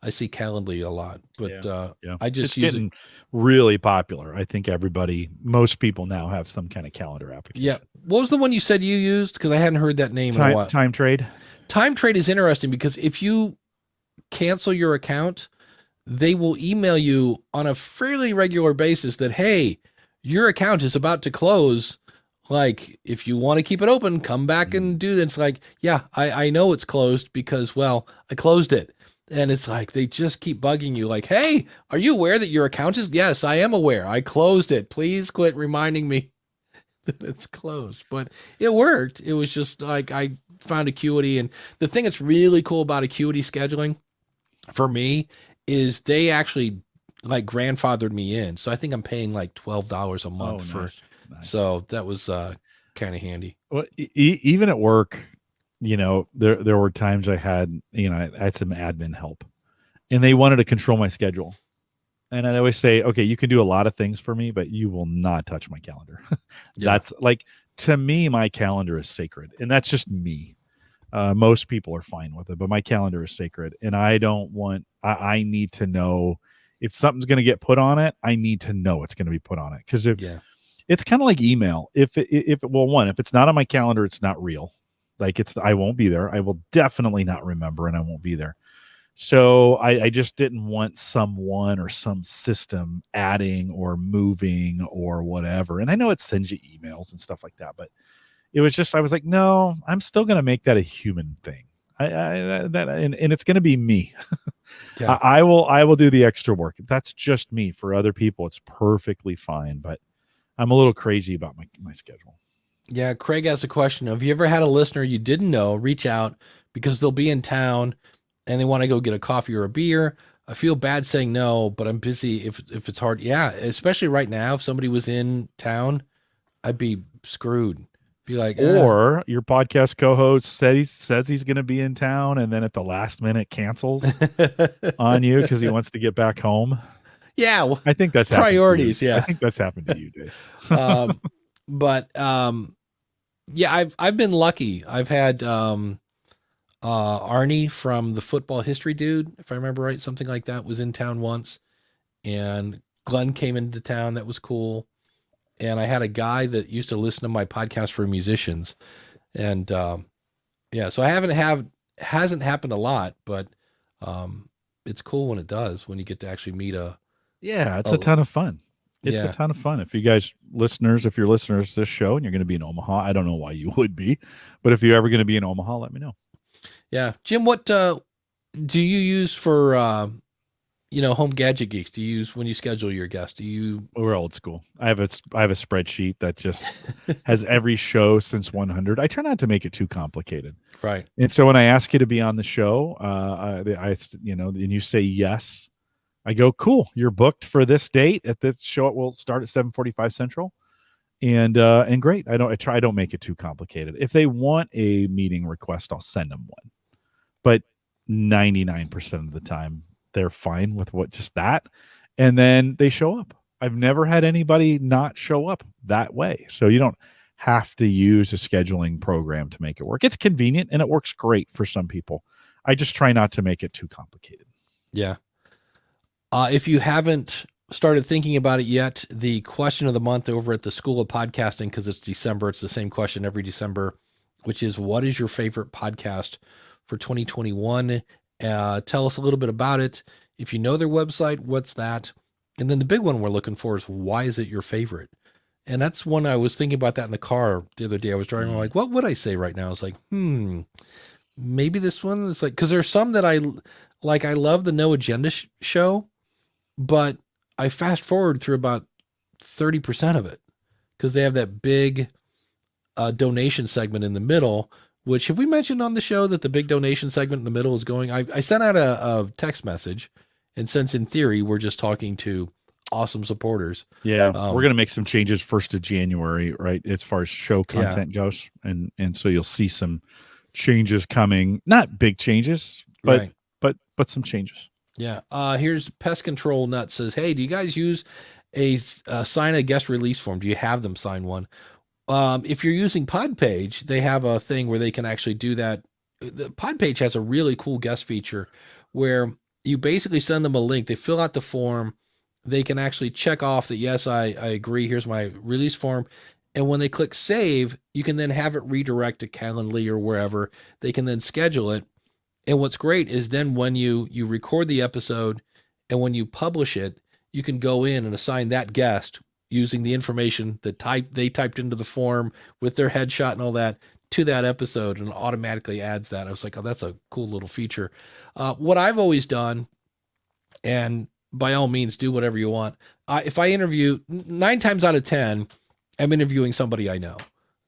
I see Calendly a lot, but I just use getting really popular. I think most people now have some kind of calendar application. Yeah. What was the one you said you used? Because I hadn't heard that name in a while. Time Trade. Time Trade is interesting because if you cancel your account, they will email you on a fairly regular basis that, hey, your account is about to close. Like, if you want to keep it open, come back and do that. It's like, yeah, I know it's closed because, well, I closed it. And it's like, they just keep bugging you like, hey, are you aware that your account is? Yes, I am aware. I closed it. Please quit reminding me that it's closed. But it worked. It was just like, I found Acuity. And the thing that's really cool about Acuity scheduling for me is they actually like grandfathered me in. So I think I'm paying like $12 a month for. Nice. So that was kind of handy. Well, even at work, there were times I had some admin help, and they wanted to control my schedule. And I always say, okay, you can do a lot of things for me, but you will not touch my calendar. That's like, to me, my calendar is sacred, and that's just me. Most people are fine with it, but my calendar is sacred, and I need to know if something's going to get put on it. I need to know it's going to be put on it, because it's kind of like email. If it's not on my calendar, it's not real. Like I won't be there. I will definitely not remember, and I won't be there. So I just didn't want someone or some system adding or moving or whatever. And I know it sends you emails and stuff like that, but it was just, I was like, no, I'm still going to make that a human thing. And it's going to be me. Yeah. I will do the extra work. That's just me. For other people, it's perfectly fine, but I'm a little crazy about my schedule. Yeah. Craig has a question. Have you ever had a listener you didn't know reach out because they'll be in town and they want to go get a coffee or a beer? I feel bad saying no, but I'm busy if it's hard. Yeah. Especially right now, if somebody was in town, I'd be screwed Be like, or your podcast co-host says he's going to be in town, and then at the last minute cancels on you because he wants to get back home. Yeah, well, I think that's priorities. Yeah, I think that's happened to you, Dave. But yeah, I've been lucky. I've had Arnie from the Football History Dude, if I remember right, something like that, was in town once, and Glenn came into town. That was cool. And I had a guy that used to listen to my podcast for musicians, and yeah, so hasn't happened a lot, but it's cool when it does, when you get to actually meet it's a ton of fun. It's a ton of fun. If you're listeners to this show and you're going to be in Omaha, I don't know why you would be, but if you're ever going to be in Omaha, let me know. Yeah. Jim, what do you use for home gadget geeks? Do you use when you schedule your guests? We're old school. I have a spreadsheet that just has every show since 100. I try not to make it too complicated. Right. And so when I ask you to be on the show, and you say yes, I go, cool, you're booked for this date at this show. It will start at 7:45 Central. And great. I don't make it too complicated. If they want a meeting request, I'll send them one. But 99% of the time, they're fine with just that. And then they show up. I've never had anybody not show up that way. So you don't have to use a scheduling program to make it work. It's convenient and it works great for some people. I just try not to make it too complicated. Yeah. If you haven't started thinking about it yet, the question of the month over at the School of Podcasting, because it's December, it's the same question every December, which is, what is your favorite podcast for 2021? Tell us a little bit about it. If you know their website, what's that? And then the big one we're looking for is, why is it your favorite? And that's one I was thinking about that in the car the other day. I was driving, I'm like, what would I say right now? I was like, maybe this one is like, because there's some that I like. I love the No Agenda show, but I fast forward through about 30% of it because they have that big donation segment in the middle, which, have we mentioned on the show that the big donation segment in the middle is going? I sent out a text message, and since in theory we're just talking to awesome supporters. Yeah, we're going to make some changes 1st of January, right, as far as show content goes. And so you'll see some changes coming, not big changes, but some changes. Yeah. Here's Pest Control Nut says, hey, do you guys use sign a guest release form? Do you have them sign one? If you're using Podpage, they have a thing where they can actually do that. The Podpage has a really cool guest feature where you basically send them a link. They fill out the form. They can actually check off that, yes, I agree. Here's my release form. And when they click save, you can then have it redirect to Calendly or wherever. They can then schedule it. And what's great is then when you record the episode and when you publish it, you can go in and assign that guest using the information that they typed into the form with their headshot and all that to that episode, and automatically adds that. I was like, oh, that's a cool little feature. What I've always done, and by all means, do whatever you want. If I interview, 9 times out of 10, I'm interviewing somebody I know.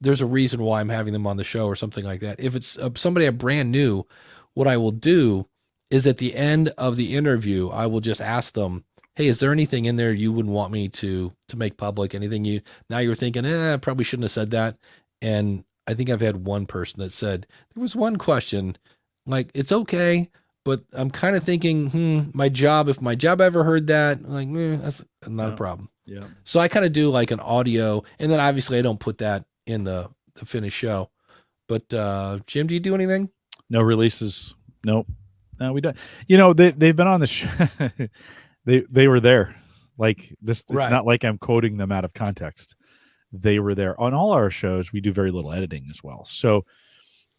There's a reason why I'm having them on the show or something like that. If it's somebody I'm brand new, what I will do is at the end of the interview, I will just ask them, hey, is there anything in there you wouldn't want me to make public? Anything you're thinking, I probably shouldn't have said that. And I think I've had one person that said, there was one question, like, it's okay, but I'm kind of thinking, my job, if my job ever heard that, like, that's not a problem. Yeah. So I kind of do like an audio, and then obviously I don't put that in the finished show. But Jim, do you do anything? No releases. Nope. No, we don't. They've been on the show. They were there. Like this, it's not like I'm quoting them out of context. They were there on all our shows. We do very little editing as well. So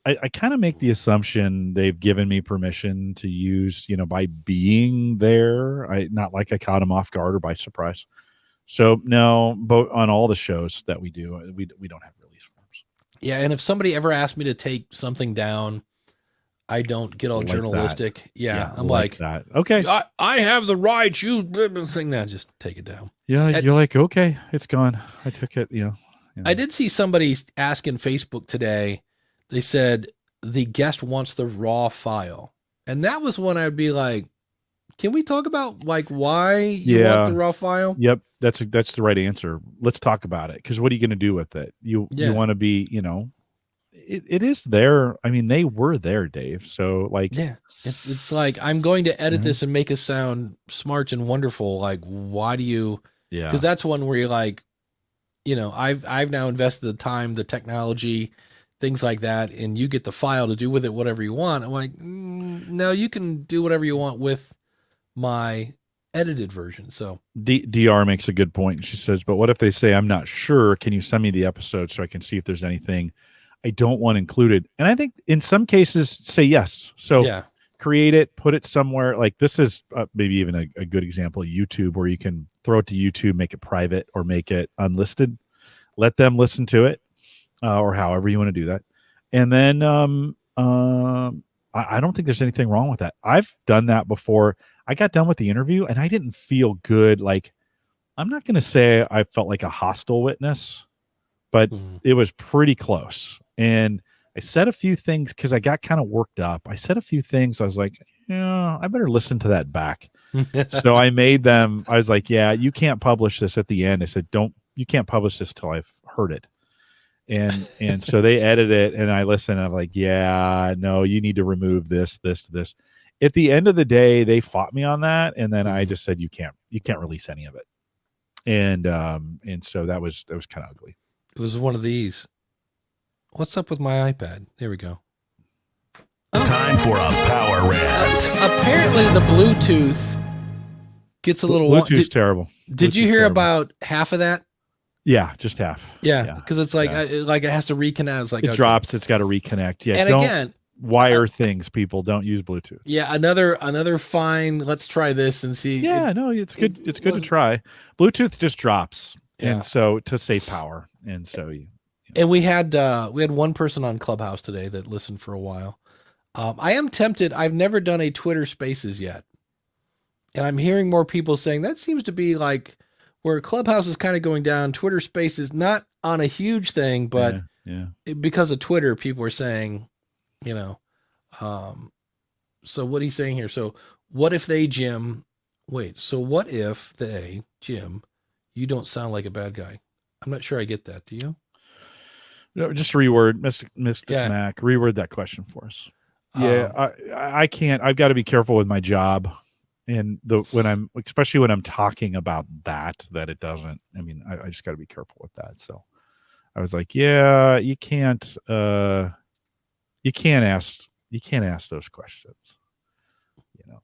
I kind of make the assumption they've given me permission to use, by being there. Not like I caught them off guard or by surprise. So no, but on all the shows that we do, we don't have release forms. Yeah, and if somebody ever asked me to take something down, I don't get all like journalistic. That. Yeah, I'm like that. Okay, I have the right. You thing that, just take it down. Yeah, you're like, okay, it's gone. I took it. I did see somebody ask in Facebook today. They said the guest wants the raw file, and that was when I'd be like, Can we talk about like why you want the raw file? Yep, that's the right answer. Let's talk about it, because what are you going to do with it? You want to be, it is there. I mean, they were there, Dave. So like, it's like, I'm going to edit this and make it sound smart and wonderful. Like, why do you? Yeah, because that's one where you're like, I've now invested the time, the technology, things like that, and you get the file to do with it whatever you want. I'm like, no, you can do whatever you want with my edited version. So DR makes a good point. She says, but what if they say, I'm not sure, can you send me the episode so I can see if there's anything I don't want included? And I think in some cases say yes. So create it, put it somewhere. Like this is maybe even a good example, YouTube, where you can throw it to YouTube, make it private or make it unlisted, let them listen to it, or however you want to do that. And then I don't think there's anything wrong with that. I've done that before. I got done with the interview and I didn't feel good. Like, I'm not going to say I felt like a hostile witness, but it was pretty close. And I said a few things because I got kind of worked up. I said a few things. I was like, I better listen to that back. So I made them, I was like, you can't publish this at the end. I said, you can't publish this till I've heard it. And so they edit it and I listened. I'm like, no, you need to remove this. At the end of the day, they fought me on that. And then I just said, you can't release any of it. And so that was kind of ugly. It was one of these. What's up with my iPad? There we go. Time for a power rant. Apparently the Bluetooth gets a little... Bluetooth's terrible. Did you hear about half of that? Yeah, just half. Yeah, because it's like it has to reconnect. It's like it drops. It's got to reconnect. Yeah, and again, wire things. People don't use Bluetooth. Yeah, another fine. Let's try this and see. Yeah, no, it's good. It's good to try. Bluetooth just drops, and so to save power, and so And we had one person on Clubhouse today that listened for a while. I am tempted. I've never done a Twitter Spaces yet, and I'm hearing more people saying that seems to be like where Clubhouse is kind of going down. Twitter Spaces, not on a huge thing, but because of Twitter, people are saying, so what he's saying here. So what if they, Jim, Jim, you don't sound like a bad guy. I'm not sure I get that. Do you? No, just reword, Mr. Mac, reword that question for us. I can't, I've got to be careful with my job. And especially when I'm talking about that it doesn't, I just got to be careful with that. So I was like, you can't ask those questions.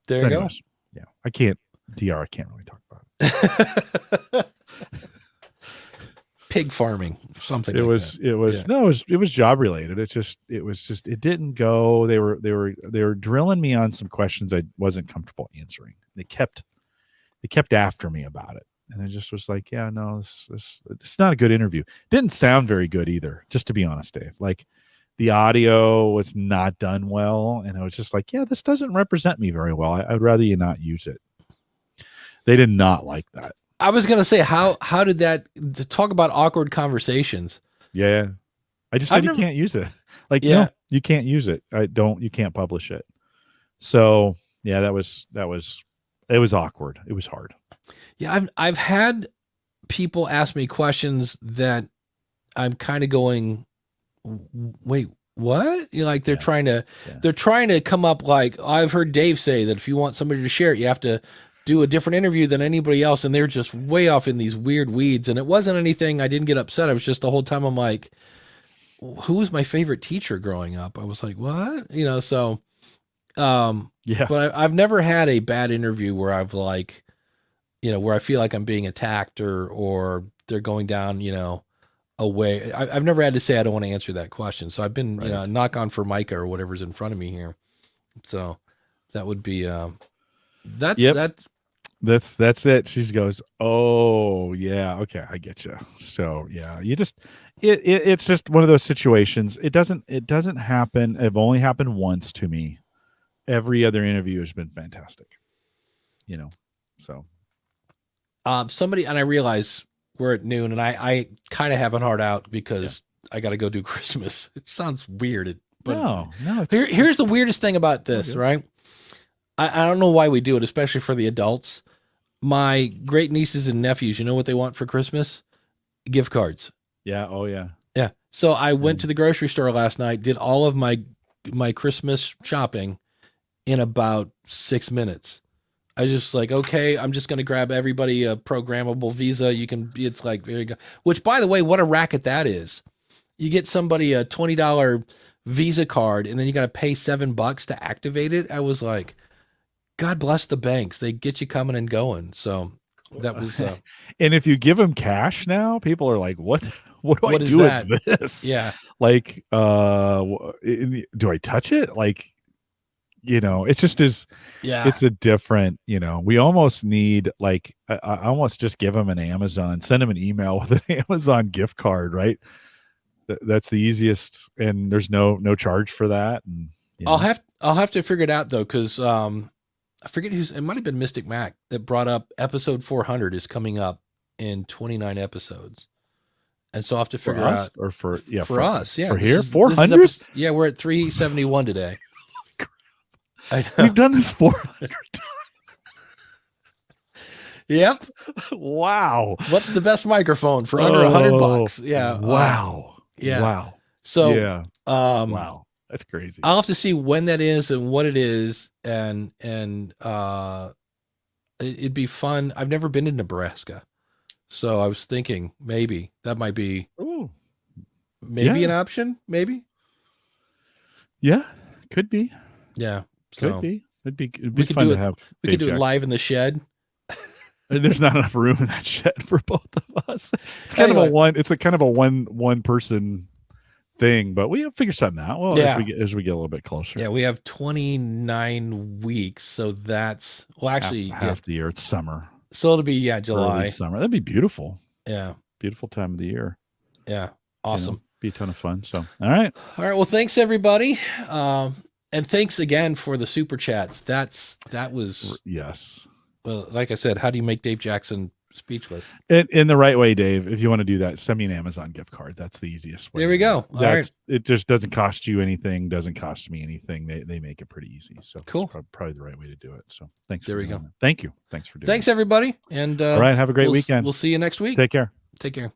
There you go. Yeah. I can't really talk about it. Pig farming, something. It was job related. It didn't go. They were drilling me on some questions I wasn't comfortable answering. They kept after me about it. And I just was like, it's not a good interview. Didn't sound very good either, just to be honest, Dave. Like the audio was not done well. And I was just like, this doesn't represent me very well. I'd rather you not use it. They did not like that. I was going to say, how did that, to talk about awkward conversations? Yeah. I just said you can't use it. Like, no, you can't use it. You can't publish it. So it was awkward. It was hard. Yeah. I've had people ask me questions that I'm kind of going, wait, what? They're trying to come up like, I've heard Dave say that if you want somebody to share it, you have to do a different interview than anybody else. And they're just way off in these weird weeds. And it wasn't anything. I didn't get upset. I was just the whole time I'm like, who was my favorite teacher growing up? I was like, what? But I've never had a bad interview where I've where I feel like I'm being attacked or they're going down, a way. I've never had to say, I don't want to answer that question. So I've been, knock on for Micah or whatever's in front of me here. So that would be, That's it. She goes, oh yeah, okay, I get you. So yeah, you just it's just one of those situations. It doesn't happen. It only happened once to me. Every other interview has been fantastic. So somebody, and I realize we're at noon, and I kind of have a hard out because I got to go do Christmas. It sounds weird, but no. Here's the weirdest thing about this, right? I don't know why we do it, especially for the adults. My great nieces and nephews, you know what they want for Christmas? Gift cards. Yeah. Oh, yeah. Yeah. So I went to the grocery store last night, did all of my Christmas shopping in about 6 minutes. I just like, okay, I'm just going to grab everybody a programmable Visa. It's like, there you go. Which, by the way, what a racket that is. You get somebody a $20 Visa card and then you got to pay $7 to activate it. I was like, God bless the banks. They get you coming and going. So that was. And if you give them cash now, people are like, what do I do with this? Yeah. Like, do I touch it? Like, it's just it's a different, we almost need like, I almost just give them an Amazon, send them an email with an Amazon gift card, right? That's the easiest. And there's no charge for that. And I'll have to figure it out though. Cause, I forget it might've been Mystic Mac that brought up episode 400 is coming up in 29 episodes. And so I'll have to figure out or for us. Yeah. For here, 400. Yeah. We're at 371 today. We've done this 400 times. Yep. Wow. What's the best microphone for under $100? Yeah. Wow. Yeah. Wow. So, yeah. Wow. That's crazy. I'll have to see when that is and what it is. And it'd be fun. I've never been to Nebraska. So I was thinking maybe that might be an option. Maybe. Yeah. Could be. Yeah. So could be. It'd be fun to have. We could do it live in the shed. There's not enough room in that shed for both of us. It's kind of a one person thing, but we'll figure something out. Well, as we get a little bit closer. Yeah, we have 29 weeks, so that's actually half the year. It's summer, so it'll be July. Early summer. That'd be beautiful. Yeah, beautiful time of the year. Yeah, awesome. Be a ton of fun. So, all right. Well, thanks everybody, and thanks again for the super chats. That was yes. Well, like I said, how do you make Dave Jackson speechless? In the right way, Dave. If you want to do that, send me an Amazon gift card. That's the easiest way. There we go. All right. It just doesn't cost you anything. Doesn't cost me anything. They make it pretty easy. So cool. It's probably the right way to do it. So thanks. There we go. That. Thank you. Thanks for doing. Thanks everybody. And all right. Have a great weekend. We'll see you next week. Take care. Take care.